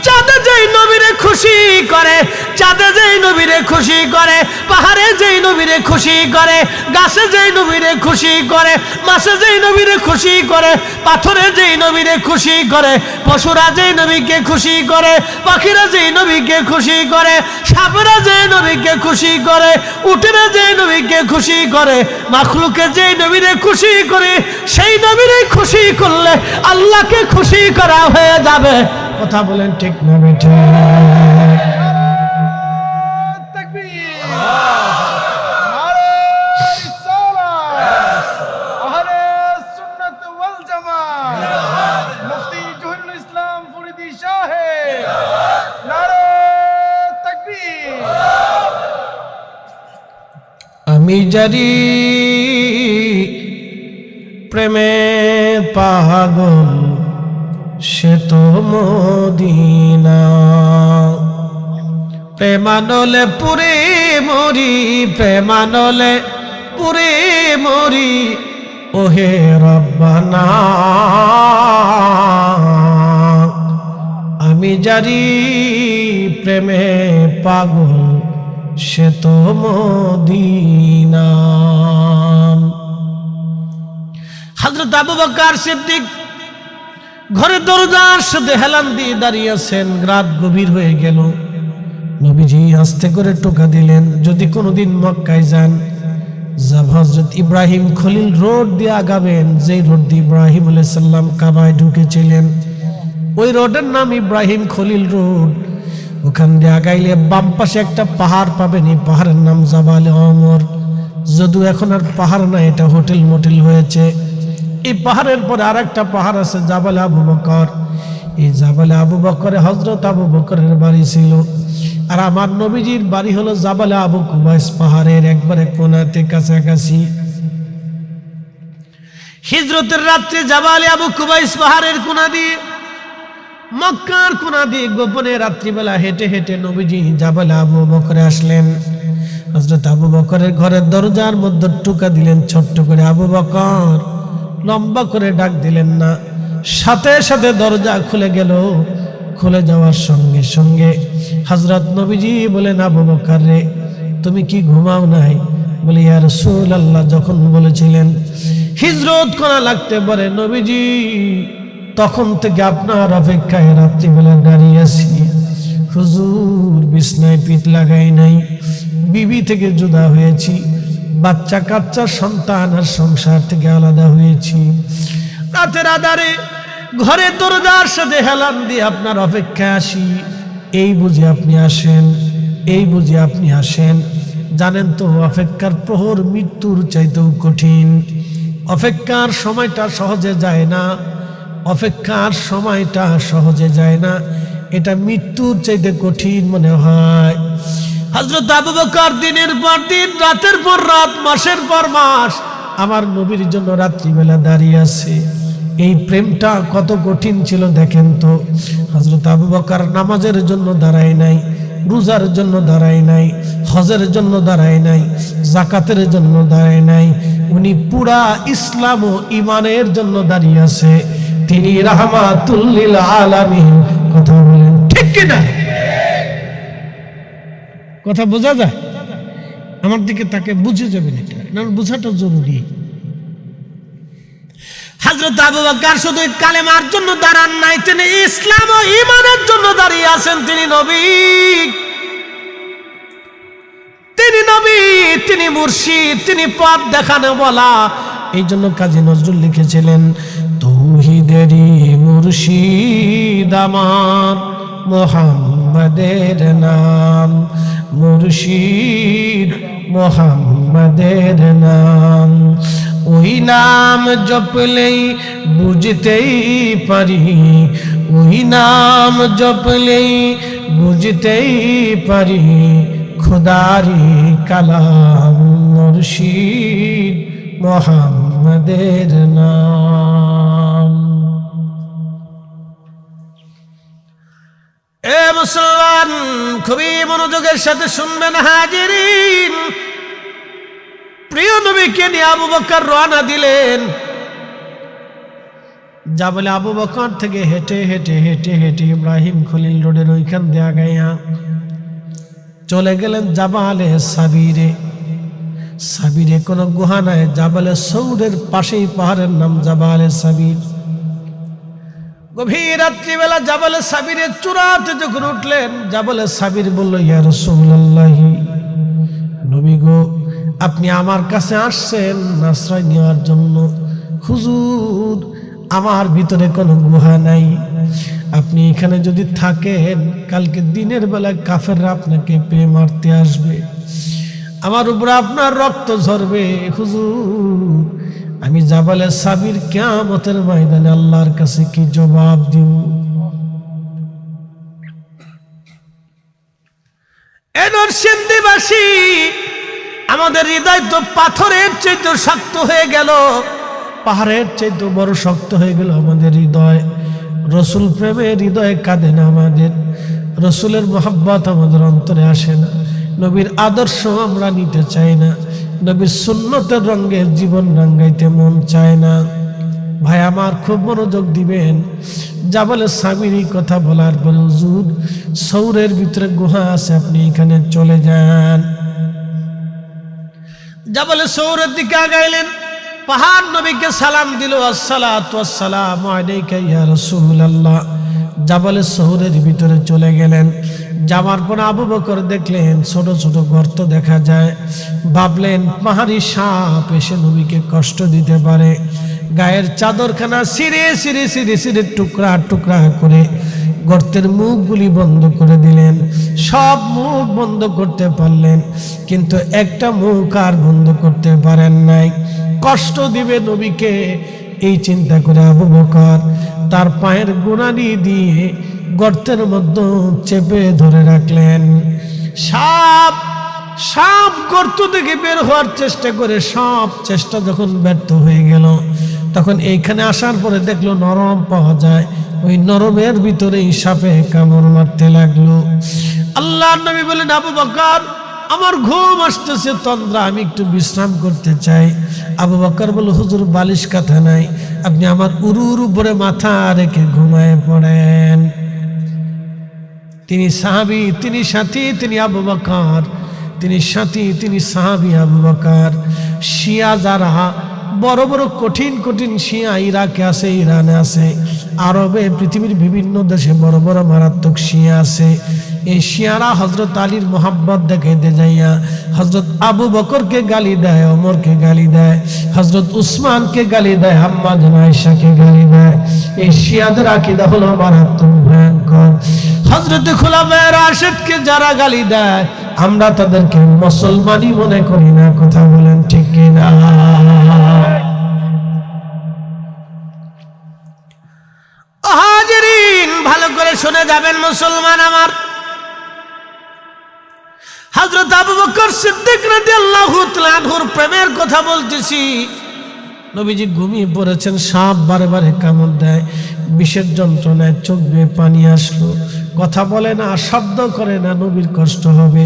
চাঁদে যেই নবীরে খুশি করে, চাঁদে যেই নবীরে খুশি করে, পাহাড়ে যেই নবীরে খুশি করে, গাছে যেই নবীরে খুশি করে, মাছে যেই নবীরে খুশি করে, পাথরে যেই নবীরে খুশি করে, পশুরা যেই নবীকে খুশি করে, পাখিরা যেই নবীকে খুশি করে, সাপেরা যেই নবীকে খুশি করে, উটেরা যেই নবীকে খুশি করে, মাখলুকে যেই নবীরে খুশি করে, সেই নবীরে খুশি করলে আল্লাহকে খুশি করা হয়ে যাবে। কথা বলেন ঠিক না বেঠে? আমি জারি প্রেমে পাগল, সে তো মদিনা। প্রেমানলে পুরে মরি, প্রেমানলে পুরে মরি, ওহে রব্বানা। আমি জারি প্রেমে পাগল, সে তো মদিনা। হযরত আবু বকর সিদ্দিক ঘরের দরজার সাথে হেলান দিয়ে দাঁড়িয়ে আছেন। রাত গভীর হয়ে গেল। নবীজি আস্তে করে টোকা দিলেন, যদি কোনোদিন মক্কায় যান, হযরত ইব্রাহিম খলিল রোড দিয়ে আগাবেন, যে রোড দিয়ে ইব্রাহিম আলাইহিস সালাম কাবায় ঢুকেছিলেন, ওই রোডের নাম ইব্রাহিম খলিল রোড। ওখান দিয়ে আগাইলে বাম পাশে একটা পাহাড় পাবেন, এই পাহাড়ের নাম জাবালে ওমর। যদিও এখন আর পাহাড় না, এটা হোটেল মোটেল হয়েছে। এই পাহাড়ের পরে আর একটা পাহাড় আছে জাবালে আবু বকর। এই জাবালে আবু বকরে হযরত আবু বকরের বাড়ি ছিল, আর আমার নবীজির বাড়ি হলো জাবালে আবু কুবাইস, পাহাড়ের একবারে কোনাতে কাছাকাছি। হিজরতের রাত্রে জাবালে আবু কুবাইস পাহাড়ের কোনা দিয়ে, মক্কার কোনা দিয়ে গোপনে রাত্রিবেলা হেঁটে হেঁটে নবীজি জাবালে আবু বকরে আসলেন। হযরত আবু বকরের ঘরের দরজার মধ্যে টোকা দিলেন ছোট্ট করে, আবু বকর লম্বা করে ডাক দিলেন না, সাথে সাথে দরজা খুলে গেল। খুলে যাওয়ার সঙ্গে সঙ্গে হযরত নবীজি বলেন, আবু বকর রে, তুমি কি ঘুমাও নাই? বলে, ইয়া রাসূলুল্লাহ, যখন বলেছিলেন হিজরত করা লাগতে পারে নবীজি, তখন থেকে আপনার অপেক্ষায় রাত্রিবেলা দাঁড়িয়ে আছি। হুজুর, বিছনায় পিঠ লাগাই নাই, বিবি থেকে জুদা হয়েছি, বাচ্চা কাচ্চা সন্তান আর সংসার থেকে আলাদা হয়েছি। রাতের আধারে ঘরে দরজার সাথে হেলান দিয়ে আপনার অপেক্ষায় আসি। এই বুঝি আপনি আসেন, এই বুঝি আপনি আসেন। জানেন তো অপেক্ষার প্রহর মৃত্যুর চাইতেও কঠিন। অপেক্ষার সময়টা সহজে যায় না, অপেক্ষার সময়টা সহজে যায় না, এটা মৃত্যুর চাইতে কঠিন মনে হয়। হযরত আবু বকর দিনের পর দিন, রাতের পর রাত, মাসের পর মাস আমার নবীর জন্য রাত্রিবেলা দাঁড়িয়ে আছে। এই প্রেমটা কত কঠিন ছিল দেখেন তো। হযরত আবু বকর নামাজের জন্য দাঁড়ায় নাই, রোজার জন্য দাঁড়ায় নাই, হজের জন্য দাঁড়ায় নাই, যাকাতের জন্য দাঁড়ায় নাই, উনি পুরা ইসলাম ও ইমানের জন্য দাঁড়িয়ে আছে। তিনি রাহমাতুল লিল আলামিন। কথা বলেন ঠিক কিনা? কথা বোঝা যায়? আমার দিকে তাকে বুঝে যাবেন, এটা বোঝাটা জরুরি। হযরত আবু বকর শুধু কালেমার জন্য দাঁড়ান নাই, তিনি ইসলাম ও ঈমানের জন্য দাঁড়িয়ে আছেন। তিনি নবী, তিনি নবী, তিনি মুর্শিদ, তিনি পথ দেখানো বলা। এই জন্য কাজী নজরুল লিখেছিলেন, তৌহিদেরই মুর্শিদ আমার মুহাম্মাদের নাম, মুর্শিদ মুহাম্মাদের নাম। ওই নাম জপলেই বুঝতেই পারি, ওই নাম জপলেই বুঝতেই পারি, খোদারি কালাম মুর্শিদ মুহাম্মাদের নাম। এ মুসলমান, খুবই মনোযোগের সাথে শুনবেন হাজিরিন। প্রিয় নবীকে নিয়ে আবু বকর রওনা দিলেন। জাবলে আবু বকর থেকে হেঁটে হেঁটে হেঁটে হেঁটে ইব্রাহিম খলিল রোডের ওইখান দিয়ে আগাইয়া চলে গেলেন জাবালে সাবিরে। সাবিরে কোনো গুহা নাই, জাবালে সৌরের পাশেই পাহাড়ের নাম জাবালে সাবির। গভীর রাত্রিবেলা জাবালে সাবিরের চূড়াতে যখন উঠলেন, জাবালে সাবির বলল, ইয়া রাসূলুল্লাহ, নবী গো, আপনি আমার কাছে আসছেন আশ্রয় নেওয়ার জন্য। হুজুর, আমার ভিতরে কোনো গুহা নাই, আপনি এখানে যদি থাকেন, কালকে দিনের বেলায় কাফেররা আপনাকে পেয়ে মারতে আসবে, আমার উপরে আপনার রক্ত ঝরবে। হুজুর, আমি জাবালে সাবির কিয়ামতের ময়দানে আল্লাহর কাছে কি জবাব দিব? এ নরসিংদীবাসী, আমাদের হৃদয় তো পাথরের চাইতে শক্ত হয়ে গেল, পাহাড়ের চাইতে বড় শক্ত হয়ে গেল আমাদের হৃদয়। রসুল প্রেমে হৃদয়ে কাঁদে না আমাদের, রসুলের মোহাব্বত আমাদের অন্তরে আসে না, নবীর আদর্শ আমরা নিতে চাই না, নবীর সুন্নতের রঙে জীবন রাঙ্গাইতে মন চায় না। ভাই আমার, খুব মনোযোগ দিবেন। জাবালে সাবির কথা বলার পরে, হুজুর, সৌরের ভিতরে গুহা আছে, আপনি এখানে চলে যান। জাবালে সৌরের দিকে আগাইলেন। পাহাড় নবীকে সালাম দিল, আসসালাতু ওয়াসসালামু আলাইকা ইয়া রাসূলুল্লাহ। জাবালে সৌরের ভিতরে চলে গেলেন। যাওয়ার পর আবু বকর দেখলেন ছোট ছোট গর্ত দেখা যায়। ভাবলেন পাহাড়ি সাপ এসে নবীকে কষ্ট দিতে পারে। গায়ের চাদরখানা ছিঁড়ে ছিঁড়ে ছিঁড়ে ছিঁড়ে টুকরা টুকরা করে গর্তের মুখগুলি বন্ধ করে দিলেন। সব মুখ বন্ধ করতে পারলেন, কিন্তু একটা মুখ আর বন্ধ করতে পারেন নাই। কষ্ট দিবে নবীকে এই চিন্তা করে আবু বকর তার পায়ের গোড়ালি দিয়ে গর্তের মধ্যে চেপে ধরে রাখলেন। সাপ সাপ গর্ত থেকে বের হওয়ার চেষ্টা করে, সব চেষ্টা যখন ব্যর্থ হয়ে গেল, তখন এইখানে আসার পরে দেখলো নরম পাওয়া যায়। ওই নরমের ভিতরেই সাপে কামড় মারতে লাগলো। আল্লাহর নবী বলেন, আবু বকর আমার ঘুম আসতেছে তন্দ্রা, আমি একটু বিশ্রাম করতে চাই। আবু বকর বলল, হুজুর বালিশ কাঁথা নাই, আপনি আমার উরুর উপরে মাথা রেখে ঘুমায় পড়েন। তিনি সাহাবী, তিনি সাথী, তিনি আবু বকর, তিনি সাথী, তিনি সাহাবী আবু বকর। শিয়া যারা বড় বড় কঠিন কঠিন শিয়া ইরাকে আছে, ইরানে আছে, আরবে, পৃথিবীর বিভিন্ন দেশে বড় বড় মারাত্মক শিয়া আছে। এই শিয়ারা হযরত আলীর মোহাব্বত দেখাইতে যাইয়া হযরত আবু বকরকে গালি দেয়, ওমরকে গালি দেয়, হযরত উসমানকে গালি দেয়, আম্মা জান আয়েশাকে গালি দেয়। এই শিয়াদের আকীদা হলো মারাত্মক ভয়ঙ্কর। হযরত খুলাফায়ে রাশিদকে যারা গালি দেয়, আমরা তাদেরকে মুসলমানই মনে করি না। কথা বলেন ঠিক কিনা? হাজিরিন, ভালো করে শুনে যাবেন মুসলমান আমার। হযরত আবু বকর সিদ্দিক রাদিয়াল্লাহু তাআলা আনহুর প্রেমের কথা বলতেছি। নবীজি ঘুমিয়ে পড়েছেন, সাপ বারে বারে কামড় দেয়, বিষের যন্ত্রণায় চোখ বেয়ে পানি আসলো, কথা বলে না, শব্দ করে না, নবীর কষ্ট হবে।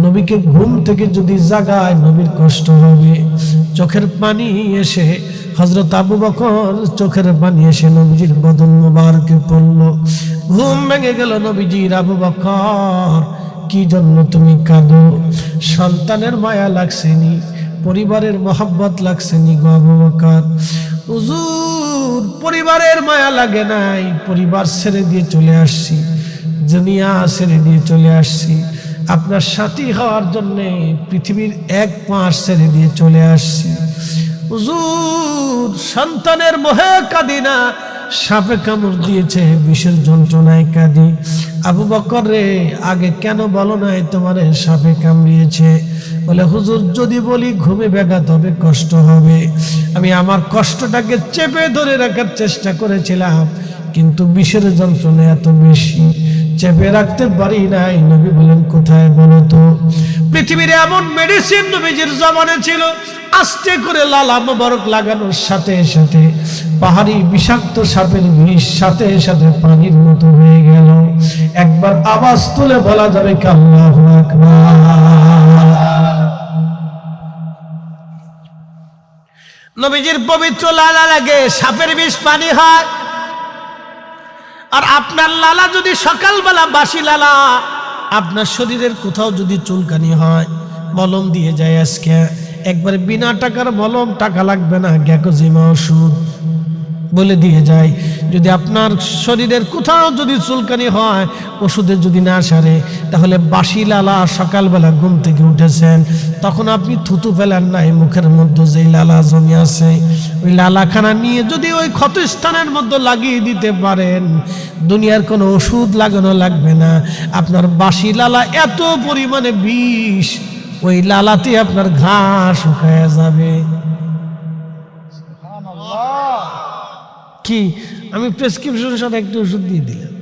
নবীকে ঘুম থেকে যদি জাগায় নবীর কষ্ট হবে। চোখের পানি এসে হযরত আবু বকর চোখের পানি এসে নবীজির বদন মোবারকে পড়ল। ঘুম ভেঙে গেল নবীজির। আবু বকর, কি জন্য তুমি কাঁদো? সন্তানের মায়া লাগছেনি, পরিবারের মহব্বত লাগছেনি গো আবু বকর? হুজুর, পরিবারের মায়া লাগে নাই, পরিবার ছেড়ে দিয়ে চলে আসছি, দুনিয়া ছেড়ে দিয়ে চলে আসছি, আপনার সাথী হওয়ার জন্য পৃথিবীর এক পাশ ছেড়ে দিয়ে চলে আসছি। হুজুর, সন্তানের মোহে কাঁদি না, সাপে কামড় দিয়েছে, বিষের যন্ত্রণায় কাঁদি। আবু বকর রে, আগে কেন বলো নাই তোমারে সাপে কামড়িয়েছে? বলে, হুজুর যদি বলি ঘুমে ব্যাঘাত হবে, কষ্ট হবে। আমি আমার কষ্টটাকে চেপে ধরে রাখার চেষ্টা করেছিলাম, কিন্তু বিষের যন্ত্রণা এত বেশি, চেপে রাখতে পারি নাই। নবী বলেন, কোথায় বলো তো? পৃথিবীর এমন মেডিসিন নবীজির জমানে ছিল, আস্তে করে লালা মোবারক লাগানোর সাথে সাথে পাহাড়ি বিষাক্ত সাপের বিষ সাথে সাথে পানির মতো হয়ে গেল। একবার আওয়াজ তুলে বলা যাবে কি আল্লাহু আকবার? নবীজির পবিত্র লালা লাগে, সাপের বিষ পানি হয়। আর আপনার লালা যদি সকালবেলা বাসি লালা, আপনার শরীরের কোথাও যদি চুলকানি হয়, মলম দিয়ে যায় আজকে, একবার বিনা টাকার মলম, টাকা লাগবে না, গ্যাকোজিমা ওষুধ বলে দিয়ে যায়। যদি আপনার শরীরের কোথাও যদি চুলকানি হয়, ওষুধের যদি না সারে, তাহলে বাসি লালা, সকালবেলা ঘুম থেকে উঠেছেন, তখন আপনি থুতু ফেলেন নাই, মুখের মধ্যে যেই লালা জমি আছে, ওই লালাখানা নিয়ে যদি ওই ক্ষত স্থানের মধ্যে লাগিয়ে দিতে পারেন, দুনিয়ার কোনো ওষুধ লাগানো লাগবে না। আপনার বাসি লালা এত পরিমাণে বিষ, ওই লালাতে আপনার ঘাস শুকায় যাবে। কি, আমি প্রেসক্রিপশনের সাথে একটা ওষুধ দিয়ে দিলাম,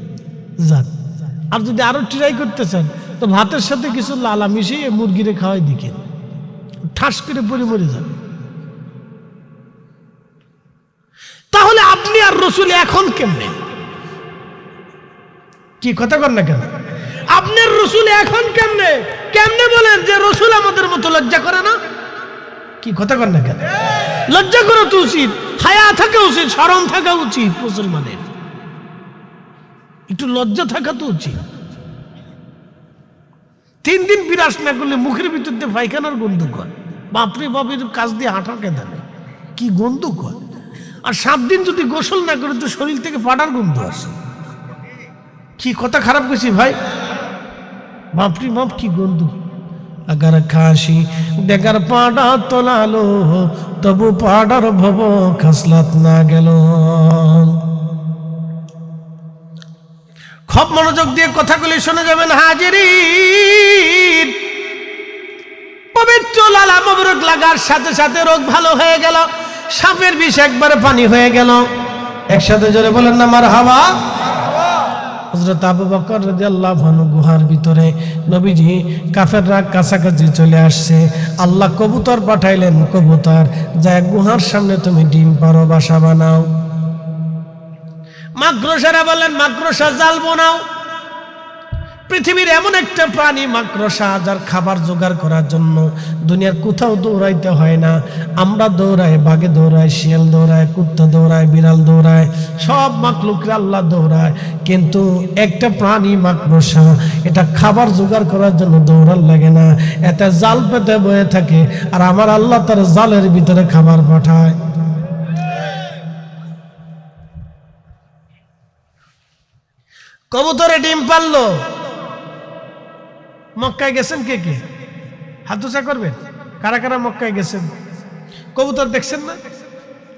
যান। আর যদি আরো ট্রাই করতে চান, তো ভাতের সাথে কিছু লালা মিশিয়ে মুরগিরে খাওয়াই দিকেন, ঠাস করে পরে মরে যাবে। তাহলে আপনি আর রসুল এখন কেমনে? কি কথা কর না কেন? আপনার রসুল এখন কেমনে? কেমনে বলেন যে রসুল আমাদের মতো লজ্জা করে না? কি কথা কর না কেন? লজ্জা করা তো উচিত, হায়া থাকা উচিত, শরম থাকা উচিত। মুসলমানের একটু লজ্জা থাকা তো উচিত। 3 দিন বিরাস না করলে মুখের ভিতর দিয়ে পায়খানার গন্ধ কর, বাপরে বাপের কাজ দিয়ে হাঁটার কেদা নেই, কি গন্ধ কর। আর 7 দিন যদি গোসল না করে তো শরীর থেকে পাটার গন্ধ আসে। কি কথা খারাপ করছি ভাই? বাপরে বাপ, কি গন্ধ। अगर खाशी देगर पाड़ा तोलालो तबु पाड़ार भव खसलात ना गेल। खूब मनोयोग दिए कथागुली शुने जाबेन हाजिरिन। पवित्र लाला मुबारक लागार साथे साथे रोग भालो हये गेल, सापेर विष एकबारे पानी हये गेल। एकसाथे जोरे बोलेन ना मारहाबा। हजरत आबू बकर রাদিয়াল্লাহু আনহু গুহার ভিতরে, নবীজি কাফেররা কাছাকাছি চলে আসছে। আল্লাহ কবুতর পাঠাইলেন, কবুতর যায় গুহার সামনে তুমি ডিম পারো, বাসা বানাও। মাকড়সারা বললেন মাকড়সা জাল বানাও। পৃথিবীর এমন একটা প্রাণী মাকড়সা যার খাবার জোগাড় করার জন্য দুনিয়ার কোথাও দৌড়াইতে হয় না। আমরা দৌড়াই, বাঘে দৌড়ায়, শিয়াল দৌড়ায়, কুত্তা দৌড়ায়, বিড়াল দৌড়ায়, সব মাখলুকরা আল্লাহ দৌড়ায়, কিন্তু একটা প্রাণী মাকড়সা এটা খাবার জোগাড় করার জন্য দৌড়ার লাগে না, এতে জাল পেতে বয়ে থাকে, আর আমার আল্লাহ তার জালের ভিতরে খাবার পাঠায়। কবুতরে ডিম পারলো। মক্কায় গেছেন কে কে? হাত উঁচা করবেন। কারা কারা মক্কায় গেছেন? কবুতর দেখছেন না?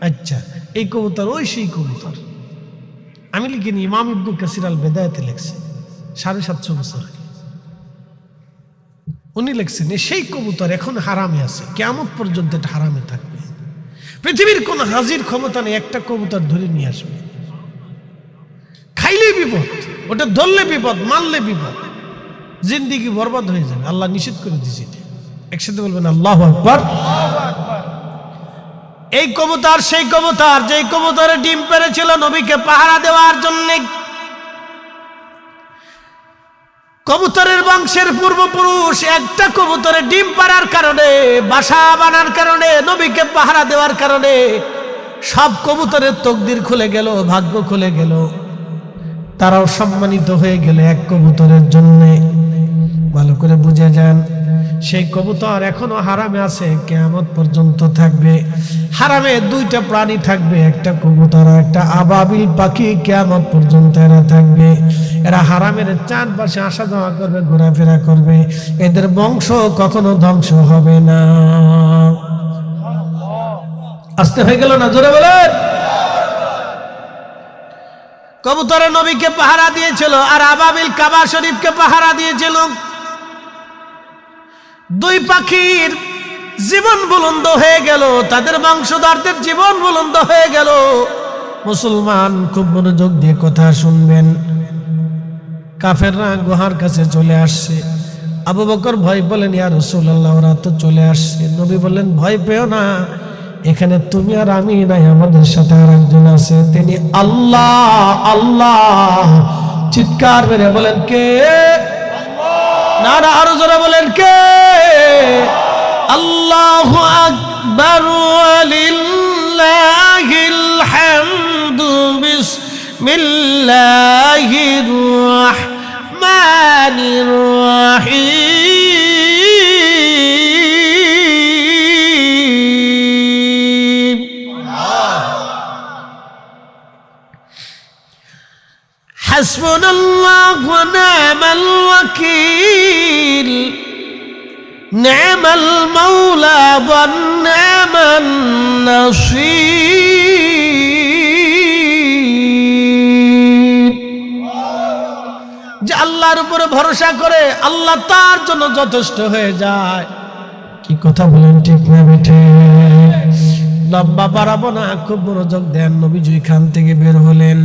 আচ্ছা, এই কবুতর ওই সেই কবুতর। আমি লিখিনি, ইমাম ইবনে কাসির আল বেদায়াতে লিখছে 750 বছর আগে। উনি লিখছেন সেই কবুতর এখন হারামে আছে, কিয়ামত পর্যন্ত এটা হারামে থাকবে। পৃথিবীর কোন হাজির ক্ষমতা নেই একটা কবুতর ধরে নিয়ে আসবে। খাইলে বিপদ, ওটা ধরলে বিপদ, মারলে বিপদ, জিন্দিগি বরবাদ হয়ে যাবে। আল্লাহ নিষেধ করে দিয়েছে। একসাথে বলবেন আল্লাহু আকবার। এই কবুতর সেই কবুতর যেই কবুতরে ডিম পেড়েছিল নবীকে পাহারা দেওয়ার জন্য। কবুতরের বংশের পূর্বপুরুষ একটা কবুতরে ডিম পাড়ার কারণে, বাসা বানার কারণে, নবীকে পাহারা দেওয়ার কারণে সব কবুতরের তকদির খুলে গেল, ভাগ্য খুলে গেল। তারাও সম্মানিত হয়ে গেল এক কবুতরের জন্য। ভালো করে বুঝে যান, সেই কবুতর এখনো হারামে আছে, কিয়ামত পর্যন্ত থাকবে। হারামে দুইটা প্রাণী থাকবে, একটা কবুতর আর একটা আবাবিল পাখি, কিয়ামত পর্যন্ত এরা থাকবে। এরা হারামের চারপাশে আসা যাওয়া করবে, ঘোরাফেরা করবে। এদের বংশ কখনো ধ্বংস হবে না। আসতে হয়ে গেল না? জোরে বলেন। কবুতরে নবীকে পাহারা দিয়েছিল আর আবাবিল কাবা শরীফকে পাহারা দিয়েছিল। দুই পাখির জীবন বুলন্দ হয়ে গেল, তাদের বংশধরদের জীবন বুলন্দ হয়ে গেল। মুসলমান খুব মনোযোগ দিয়ে কথা শুনবেন। কাফেররা গুহার কাছে চলে আসছে। আবু বকর ভয় বলেন, ইয়া রাসূলুল্লাহ, ওরা তো চলে আসছে। নবী বললেন, ভয় পেও না, এখানে তুমি আর আমি নাই, আমাদের সাথে আর একজন আছে, তিনি আল্লাহ। আল্লাহ চিৎকার মেরে বলেন, কে? না না, আরো জোরে বলেন, কে? আল্লাহু আকবার ওয়ালিল্লাহিল হামদু বিসমিল্লাহির রাহমানির রাহিম। হাসবুনাল্লাহু ওয়া নি'মাল ওয়াকিল, নি'মাল মাওলা ওয়া নি'মান নাসীর। যে আল্লাহর উপরে ভরসা করে আল্লাহ তার জন্য যথেষ্ট হয়ে যায়। কি কথা বলেন, ঠিক না বেঠে? লম্বা বাড়াবো না, খুব মনোযোগ দেন। নবীজি খান থেকে বের হলেন।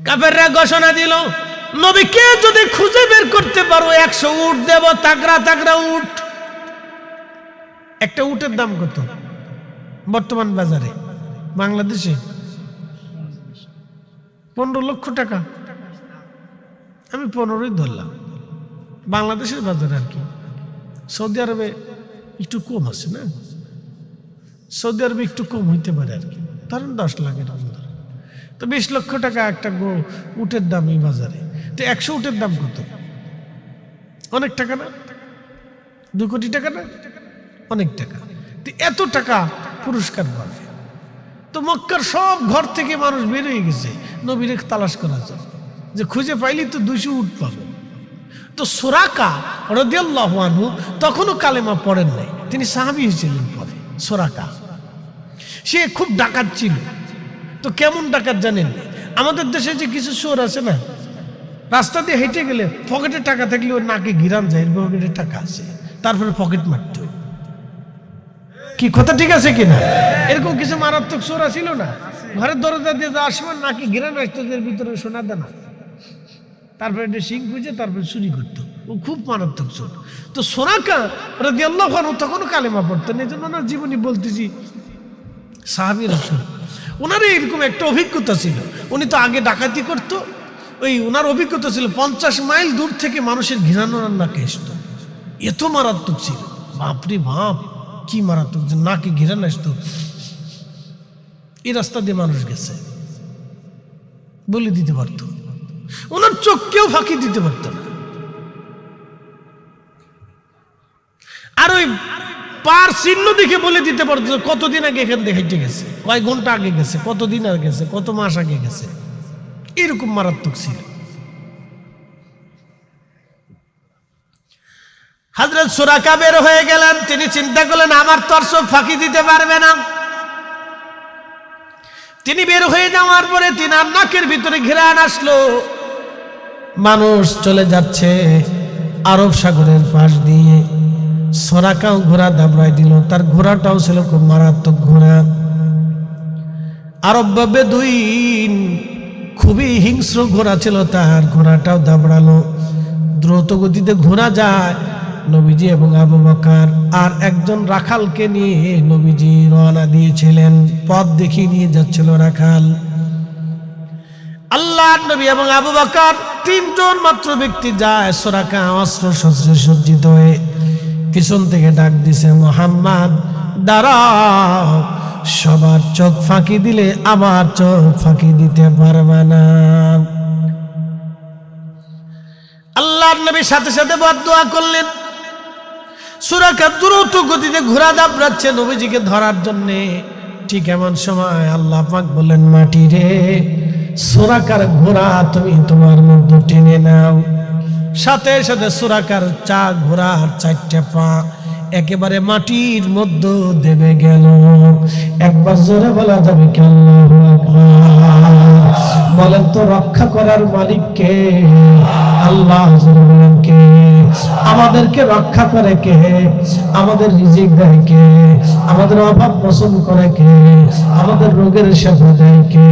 কাফেররা ঘোষণা দিল, নবীকে যদি খুঁজে বের করতে পারো 100 উট দেব, তাগড়া তাগড়া উট। একটা উটের দাম কত বর্তমান বাজারে? বাংলাদেশে 15 লক্ষ টাকা। আমি 15ই ধরলাম বাংলাদেশের বাজারে। আর কি সৌদি আরবে একটু কম আছে না? সৌদি আরবে একটু কম হইতে পারে আর কি, ধরেন 10 লাখের। তো 20 লক্ষ টাকা একটা উটের দাম এই বাজারে। তো 100 উটের দাম কত? অনেক টাকা না? 2 কোটি টাকা না? অনেক টাকা। তো এত টাকা পুরস্কার পাবে। তো মক্কার সব ঘর থেকে মানুষ বের হয়ে গেছে নবীরে তালাশ করার জন্য, যে খুঁজে পাইলি তো 200 উট পাবো। তো সুরাকা রাদিয়াল্লাহু আনহু তখনও কালেমা পড়েন নাই, তিনি সাহাবী ছিলেন পরে। সুরাকা সে খুব ডাকাত ছিল। তো কেমন ডাকাত জানেন? আমাদের দেশে যে কিছু চোর আছে না, রাস্তা দিয়ে হেঁটে গেলে পকেটে টাকা থাকলে ওর নাকে ঘিরান যায়, পকেটে টাকা আছে, তারপরে পকেট মারত। কি কথা ঠিক আছে কিনা? এরকম কিছু মারাত্মক চোর ছিল না? ঘরের দরজা দিয়ে যাওয়ার সময় নাকি ঘিরান আসতো, এর ভিতরে সোনা দানা, তারপরে একটা সিং খুঁজে তারপরে চুরি করতো। ও খুব মারাত্মক চোর। তো সুরাকা রাদিয়াল্লাহু আনহু তখনও কালেমা পড়তেন। এই জন্য ওনার জীবনী বলতেছি, সাহাবী রাসূল ওনার এরকম একটা অভিজ্ঞতা ছিল। উনি তো আগে ডাকাতি করতো, ওই ওনার অভিজ্ঞতা ছিল 50 মাইল দূর থেকে মানুষের ঘৃণানো নাকে আসতো, এত মারাত্মক ছিল। বাপরে বাপ, কি মারাত্মক যে নাকে ঘৃণা আসতো। এই রাস্তা দিয়ে মানুষ গেছে, বলে দিতে পারত, ওনার চোখকেও ফাঁকি দিতে পারত না। আর ওই পার চিহ্ন দেখে বলে দিতে পারতো কতদিন আগে এখান থেকে হেঁটে গেছে, কয় ঘন্টা আগে গেছে, কতদিন আগে গেছে, কত মাস আগে গেছে। এরকম মারাত্মক ছিল। হযরত সুরাকা বের হয়ে গেলেন। তিনি চিন্তা করলেন আমার তো আর চোখ ফাঁকি দিতে পারবে না। তিনি বের হয়ে যাওয়ার পরে তিনার নাকের ভিতরে ঘ্রাণ আসলো। মানুষ চলে যাচ্ছে আরব সাগরের পাশ দিয়ে। সুরাকাও ঘোড়া দাবড়ায় দিল, তার ঘোড়াটাও ছিল খুব মারাত্মক ঘোড়া। আরব বেদুইন খুবই হিংস্র ঘোড়া ছিল, তার ঘোড়াটাও দাবড়ালো। দ্রুত গতিতে ঘোড়া যায়। নবীজি এবং আবু বকর আর একজন রাখালকে নিয়ে নবীজি রওনা দিয়েছিলেন। পথ দেখিয়ে নিয়ে যাচ্ছিল রাখাল। আল্লাহর নবী এবং আবু বকর তিনজন মাত্র ব্যক্তি যায়। সুরাকা অস্ত্র শস্ত্রে সজ্জিত হয়ে পিছন থেকে ডাক দিছে, মুহাম্মদ দাঁড়াও, সবার চোখ ফাঁকি দিলে আমার চোখ ফাঁকি দিতে পারবে না। আল্লাহর নবী সাথে সাথে বদদুয়া করলেন। সুরাকা দ্রুত গতিতে ঘোড়া দাবড়াচ্ছে নবীজিকে ধরার জন্য। ঠিক এমন সময় আল্লাহ পাক বললেন, মাটি রে, সুরাকার ঘোড়া তুমি তোমার মধ্যে টেনে নাও। সাথে সাথে সুরাকার ঘোড়ার 4টে পা একেবারে মাটির মধ্যে দেবে গেল। একবার জোরে বলা যাবে কি আল্লাহু আকবার? বলেন তো রক্ষা করার মালিক কে? আল্লাহ। জোরে বলেন কে? আমাদেরকে রক্ষা করে কে? আমাদের রিজিক দেয় কে? আমাদের অভাব মোচন করে কে? আমাদের রোগের সেবা দেয় কে?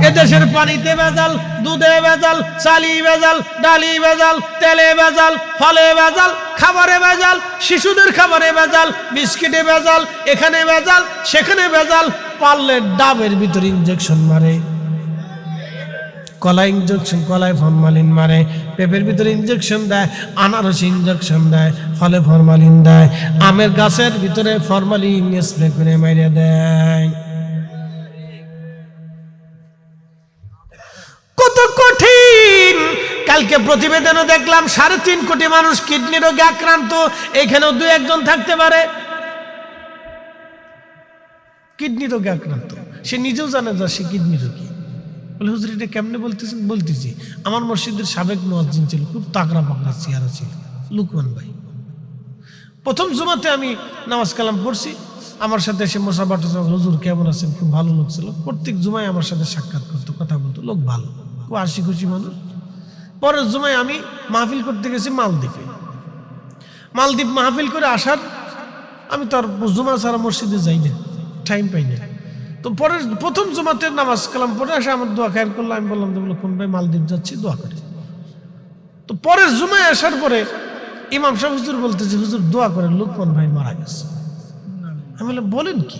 এদেশের পানিতে ভেজাল, দুধে ভেজাল, চালি ভেজাল, ডালি ভেজাল, তেলে ভেজাল, ফলে ভেজাল, খাবারে ভেজাল, শিশুদের খাবারে ভেজাল, বিস্কিটে ভেজাল, এখানে ভেজাল, সেখানে ভেজাল। পারলে ডাবের ভিতরে ইনজেকশন মারে, কলাই ইনজেকশন, কলাই ফরমালিন মারে, পেঁপের ভিতরে ইনজেকশন দেয়, আনারসে ইনজেকশন দেয়, ফলে ফরমালিন দেয়, আমের গাছের ভিতরে ফরমালিন স্প্রে করে মেরে দেয়। কত কঠিন! কালকে প্রতিবেদনে দেখলাম 3.5 কোটি মানুষ কিডনি রোগে আক্রান্ত। এখানেও 2-1 থাকতে পারে কিডনি রোগে আক্রান্ত। সে নিজেও জানে যে সে কিডনি রোগী। বলে হুজুর এটা কেমনে বলতেছেন? বলতেছি, আমার মসজিদের সাবেক মুয়াজ্জিন ছিল, খুব তাগড়া পাগড়া চেহারা ছিল, লুকমান ভাই। প্রথম জুমাতে আমি নামাজ কালাম পড়ছি, আমার সাথে এসে মোসাফা টোসাফা, হুজুর কেমন আছেন? খুব ভালো লোক ছিল। প্রত্যেক জুমায় আমার সাথে সাক্ষাৎ করতো, কথা বলতো, লোক ভালো, খুব হাসি খুশি মানুষ। পরের জুমায় আমি মাহফিল করতে গেছি মালদ্বীপে। মালদ্বীপ মাহফিল করে আসার, আমি তো আর জুমা ছাড়া মসজিদে যাই না, টাইম পাই না। তো পরের প্রথম জুমাতে নামাজ কালাম পড়ে আসে আমার দোয়া খায়ের করলো। আমি বললাম যে কোন ভাই মালদ্বীপ যাচ্ছি, দোয়া করে। তো পরের জুমায় আসার পরে ইমাম সাহেব হুজুর বলতেছে, হুজুর দোয়া করে, লুকমান ভাই মারা গেছে। আমি বললাম বলেন কি?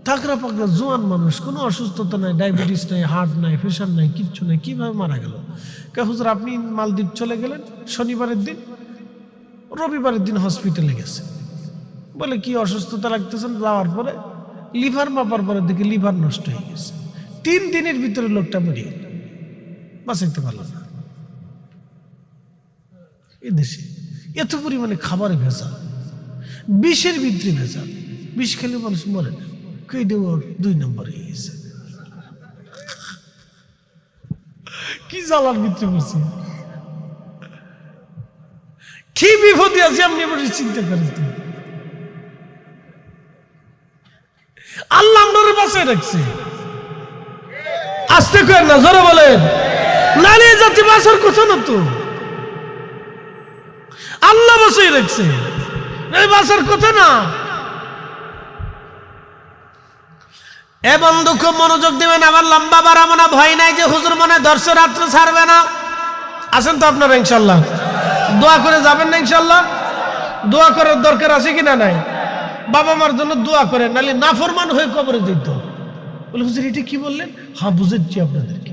তাগড়া পাগড়া জোয়ান মানুষ, কোনো অসুস্থতা নাই, ডায়াবেটিস নাই, হার্ট নাই, প্রেশার নাই, কিচ্ছু নাই, কিভাবে মারা গেল? হুজুর আপনি মালদ্বীপ চলে গেলেন শনিবারের দিন, রবিবারের দিন হসপিটালে গেছে। বলে কি অসুস্থতা লাগতেছেন? যাওয়ার পরে লিভার মাপার পরে দেখি লিভার নষ্ট হয়ে গেছে। 3 দিনের ভিতরে লোকটা মরে গেল, বাঁচাইতে পারল না। এদেশে এত পরিমাণে খাবারে ভেজাল, বিষের ভিতরে ভেজাল। বিষ খেলে মানুষ মরে না, কেটে ওর 2 নম্বর হয়ে গেছে। কি জ্বালার ভিতরে বলছি, কি বিপদে আছে আপনি এবার চিন্তা করেন তো। আল্লাহ আপনার বাঁচায় রাখছে। আসতে করেন না, জোরে বলেন। নারী জাতি বাঁচার কথা না তো, আল্লাহ বাঁচায় রাখছে, এই বাঁচার কথা না। এ বন্ধু খুব মনোযোগ দিবেন, আমার লম্বা বাড়াবো না, ভয় নাই যে হুজুর মনে ধরছে রাত্রে ছাড়বে না। আসেন তো আপনারা ইনশাল্লাহ, দোয়া করে যাবেন না ইনশাল্লাহ? দোয়া করার দরকার আছে কিনা নাই? বাবা মার জন্য দোয়া করেন, নাহলে নাফরমান হয়ে কবরে যেত। বলে হুজুর এটা কি বললেন? হ্যাঁ বুঝেছি আপনাদেরকে।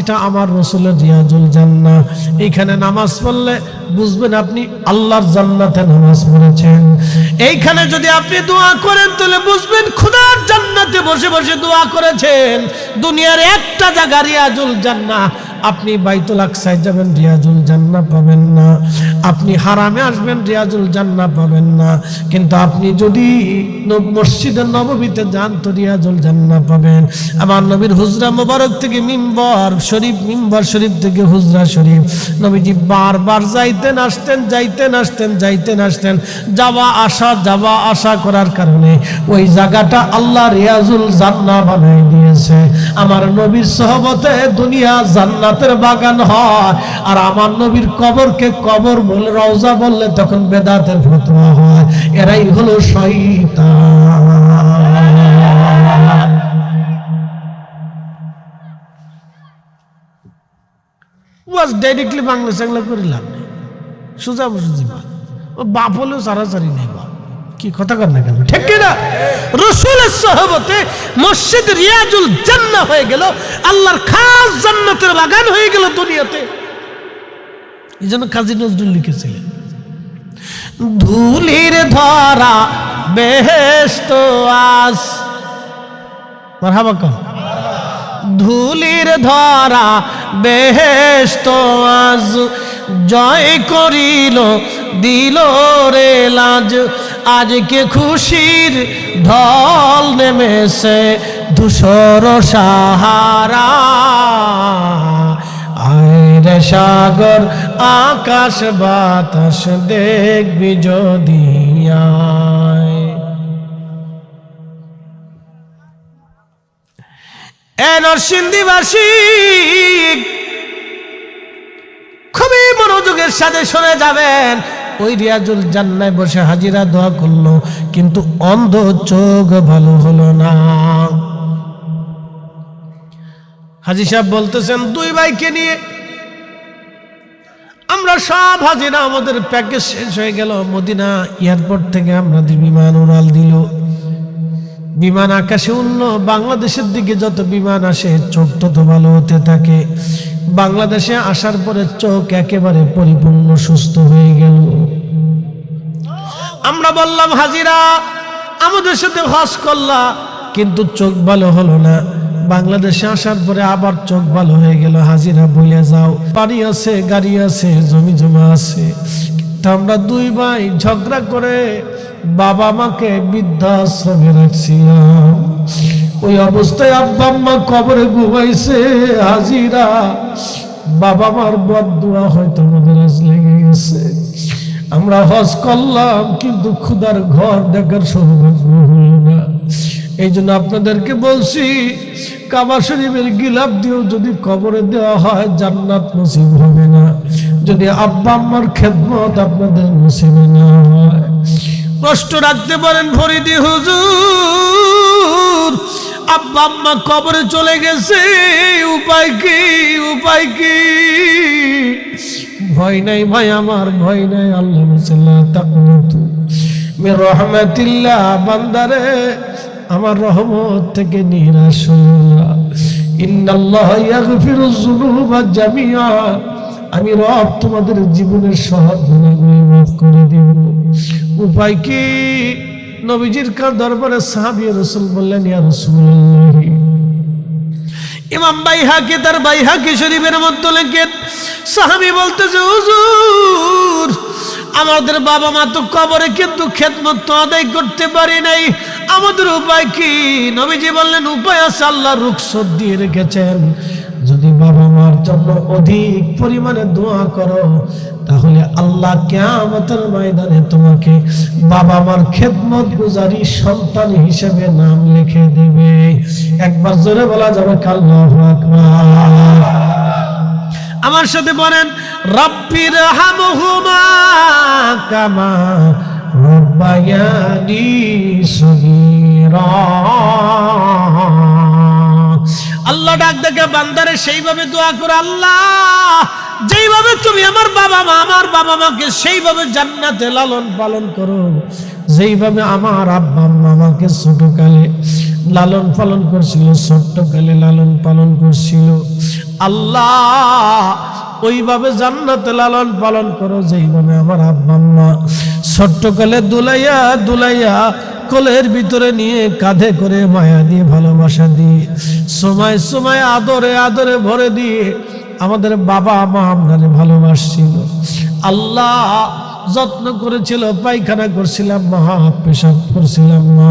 এটা আমার রাসূলের রিয়াজুল জান্নাহ। এইখানে নামাজ পড়লে বুঝবেন আপনি আল্লাহর জান্নাতে নামাজ পড়েছেন। এইখানে যদি আপনি দোয়া করেন তাহলে বুঝবেন খোদার জান্নাতে বসে বসে দোয়া করেছেন। দুনিয়ার একটা জায়গা রিয়াজুল জান্নাহ, আপনি বাইতুল আকসায় যাবেন রিয়াজুল জান্নাহ পাবেন না, আপনি হারামে আসবেন রিয়াজুল জান্নাহ পাবেন না, কিন্তু আপনি যদি মসজিদে নববীতে যান তো রিয়াজুল জান্নাহ পাবেন। আমার নবীর হুজরা মোবারক থেকে মিম্বর শরীফ, মিম্বর শরীফ থেকে হুজরা শরীফ নবীজি বারবার যাইতেন আসতেন, যাইতেন আসতেন, যাইতেন আসতেন। যাওয়া আসা করার কারণে ওই জায়গাটা আল্লাহ রিয়াজুল জান্নাহ বানাই দিয়েছে। আমার নবীর সহবতে দুনিয়া জান্নাতের বাগান হয়, আর আমার নবীর কবরকে কবর বলে রওজা বললে তখন বেদাতের ফতোয়া হয়। এরাই হলো শয়তান। ওয়াজ ডাইরেক্টলি বাংলা চাংলা করে লাভ নেই, সোজা বুঝি ও বাপ হলেও সারাসারি নেই। বাপ কি কথা কর না কেন, ঠিক কিনা? রাসূলের সাহাবতে মসজিদ রিয়াজুল জান্নাহ হয়ে গেল, আল্লাহর খাস জান্নাতের বাগান হয়ে গেল দুনিয়াতে। এই জন্য কাজী নজরুল লিখেছিলেন, ধুলির ধরা বেহেশত আজ, মারহাবা কর, ধুলির ধরা বেহেশত আজ, জয় করিল দিল রে লাজ, আজকে খুশির ঢল নেমেছে ধূসর সাহারা, আয় রে সাগর আকাশ বাতাস দেখবি যদি আয়। নরসিংদীবাসী খুবই মনোযোগের সাথে শুনে যাবেন। ওই রিয়াজুল জান্নায় বসে হাজিরা দোয়া করলো, কিন্তু অন্ধ চোখ ভালো হলো না। হাজী সাহেব বলতেছেন, দুই ভাইকে নিয়ে আমরা সব হাজিরা, আমাদের প্যাকেজ শেষ হয়ে গেল। মদিনা এয়ারপোর্ট থেকে আমাদের বিমান উড়াল দিল, বিমান আকাশে উঠল। বাংলাদেশের দিকে যত বিমান আসে চোখ তত ভালো হতে থাকে। বাংলাদেশে আসার পরে চোখ একেবারে পরিপূর্ণ সুস্থ হয়ে গেল। আমরা বললাম, হাজিরা আমাদের সাথে হজ করলা, কিন্তু চোখ ভালো হলো না। বাংলাদেশে আসার পরে আবার চোখ ভালো হয়ে গেল। হাজিরা বলে যাও, বাড়ি আছে, গাড়ি আছে, জমি জমা আছে, কিন্তু আমরা দুই ভাই ঝগড়া করে বাবা মাকে বৃদ্ধাশ্রমে রাখছিলাম। ওই অবস্থায় আব্বা আম্মা কবরে ঘুমাইছে। হাজিরা বাবা মার বদদুয়া হয়তো আমাদের আজ লেগে গেছে। আমরা হজ করলাম, কিন্তু খুদার ঘর দেখার সৌভাগ্য হলো না। এই জন্য আপনাদেরকে বলছি, কাবা শরীফের গিলাপ দিয়েও যদি কবরে দেওয়া হয় জান্নাত নসিব হবে না, যদি আব্বা আম্মার খেদমত আপনাদের নসিবে না হয়। কষ্ট রাখতে পারেন ফরিদি হুজুর, আব্বা আম্মা কবরে চলে গেছে, উপায় কি, উপায় কি? ভয় নাই ভাই আমার, ভয় নাই। আল্লাহ তাকনাতু মির রাহমাতিল্লাহ, বান্দারে আমার রহমত থেকে নিরাশ হইও না। ইন্নাল্লাহ ইয়াগফিরুয যুনুবা জামিআ, আমি রব তোমাদের জীবনের সব গুনাহগুলো মাফ করে দেব। উপায় কি? নবীজির দরবারে সাহাবী রাসূল বললেন, ইয়া রাসূলুল্লাহ। ইমাম বাইহাকি তার বাইহাকি শরীফের মধ্যে লেখেন, সাহাবী বলতেছে, হুজুর আমাদের বাবা মা তো কবরে, কিন্তু খেদমত তো আদায় করতে পারি নাই, আমাদের উপায় কি? নবীজি বললেন, উপায় আছে, আল্লাহ রুখসত দিয়ে রেখেছেন। যদি বাবা মার জন্য অধিক পরিমাণে দোয়া করো, তাহলে আল্লাহ কিয়ামতের ময়দানে তোমাকে বাবা মার খেদমত গুজারি সন্তান হিসেবে নাম লিখে দেবে। একবার জোরে বলা যাবে আল্লাহু আকবার। আমার সাথে বলেন, রাব্বির হামহুমা কামা রাব্বায়ানি সগীরা। আল্লাহ ডাক দেখে বান্দারে সেইভাবে দোয়া করো, আল্লাহ যেইভাবে তুমি আমার বাবা মাকে সেইভাবে জান্নাতে লালন পালন করো, যেইভাবে আমার আব্বা আম্মা আমাকে ছোটকালে লালন পালন করছিল, ছোট্টকালে লালন পালন করছিল, আল্লাহ ওইভাবে জান্নাতে লালন পালন করো যেইভাবে আমার আব্বা আম্মা ছোট্টকালে দুলাইয়া দুলাইয়া কোলের ভিতরে নিয়ে কাঁধে করে মায়া দিয়ে ভালোবাসা দিয়ে সময় সময় আদরে আদরে ভরে দিয়ে আমাদের বাবা মা আমাদের ভালোবাসছিল। আল্লাহ যত্ন করেছিল, পায়খানা করছিলাম মা, পেশাব করছিলাম মা,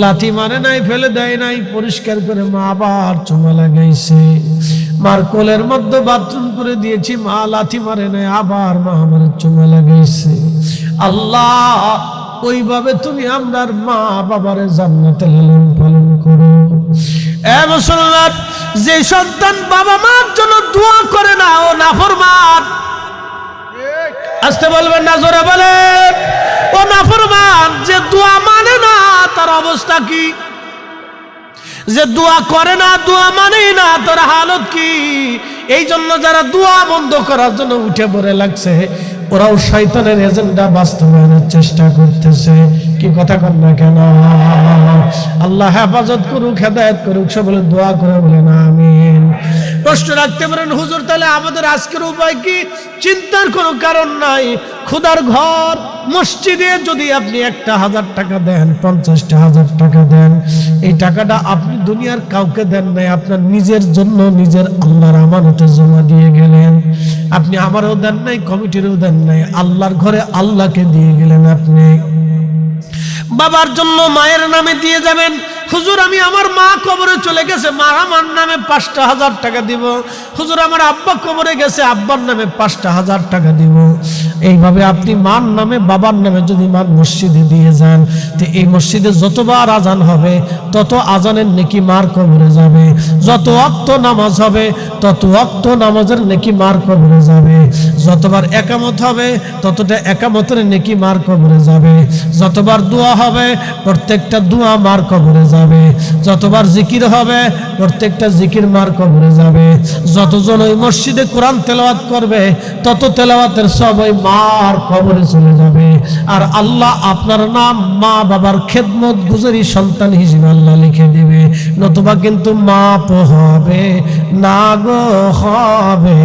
লাথি মারে নাই, ফেলে দেয় নাই, পরিষ্কার করে মা আবার চুমা লাগাইছে। মার কোলের মধ্যে বাথরুম করে দিয়েছি, মা লাথি মারে নাই, আবার মা আমার চুমা লাগাইছে। আল্লাহ ওইভাবে তুমি আমরার মা বাবারে জান্নাতে লালন পালন করো। এ মুসলমান, যে সন্তান বাবা মার জন্য দোয়া করে না ও নাফরমান। আসতে বলবেন না, জোরে বলেন। ও নাফরমান, যে দোয়া মানে না তার অবস্থা কি? যে দোয়া করে না, দোয়া মানে না, তার হালত কি? এই জন্য যারা দোয়া বন্ধ করার জন্য উঠে পড়ে লাগছে, ওরাও শয়তানের এজেন্ডা বাস্তবায়নের চেষ্টা করতেছে। কি কথা কন না কেন? আল্লাহ হেফাজত করুক, হেদায়েত করুক। সকলে দোয়া করে বলেন আমিন। প্রশ্ন রাখতে পারেন, হুজুর তাহলে আমাদের আজকের উপায় কি? চিন্তার কোনো কারণ নাই। খোদার ঘর মসজিদে যদি আপনি 1,000 টাকা দেন, 50,000 টাকা দেন, এই টাকাটা আপনি দুনিয়ার কাউকে দেন নাই, আপনার নিজের জন্য নিজের আল্লাহর আমানতে জমা দিয়ে গেলেন। আপনি আমারও দেন নাই, কমিটিরও দেন নাই, আল্লাহর ঘরে আল্লাহকে দিয়ে গেলেন। আপনি বাবার জন্য মায়ের নামে দিয়ে যাবেন, হুজুর আমি আমার মা কবরে চলে গেছে, মা আমার নামে 5,000 টাকা দিব। হুজুর আমার আব্বা কবরে গেছে, আব্বার নামে 5,000 টাকা দিব। এইভাবে আপনি মার নামে বাবার নামে যদি মার মসজিদে দিয়ে যান, তো এই মসজিদে যতবার আজান হবে তত আজানের নেকি মার কবরে যাবে, যত ওয়াক্ত নামাজ হবে তত ওয়াক্ত নামাজের নেকি মার কবরে যাবে, যতবার একামত হবে ততটা একামতের নেকি মার কবরে যাবে, যতবার দোয়া হবে প্রত্যেকটা দোয়া মার কবরে যাবে, যতবার জিকির হবে প্রত্যেকটা জিকির মার কবরে যাবে, যতজন ওই মসজিদে কোরআন তেলাওয়াত করবে তত তেলাওয়াতের সব ওই মার কবরে চলে যাবে। আর আল্লাহ আপনার নাম মা বাবার খেদমত গুজারি সন্তান হিসেবে আল্লাহ লিখে দিবে, নতুবা কিন্তু মাপ হবে না গো, হবে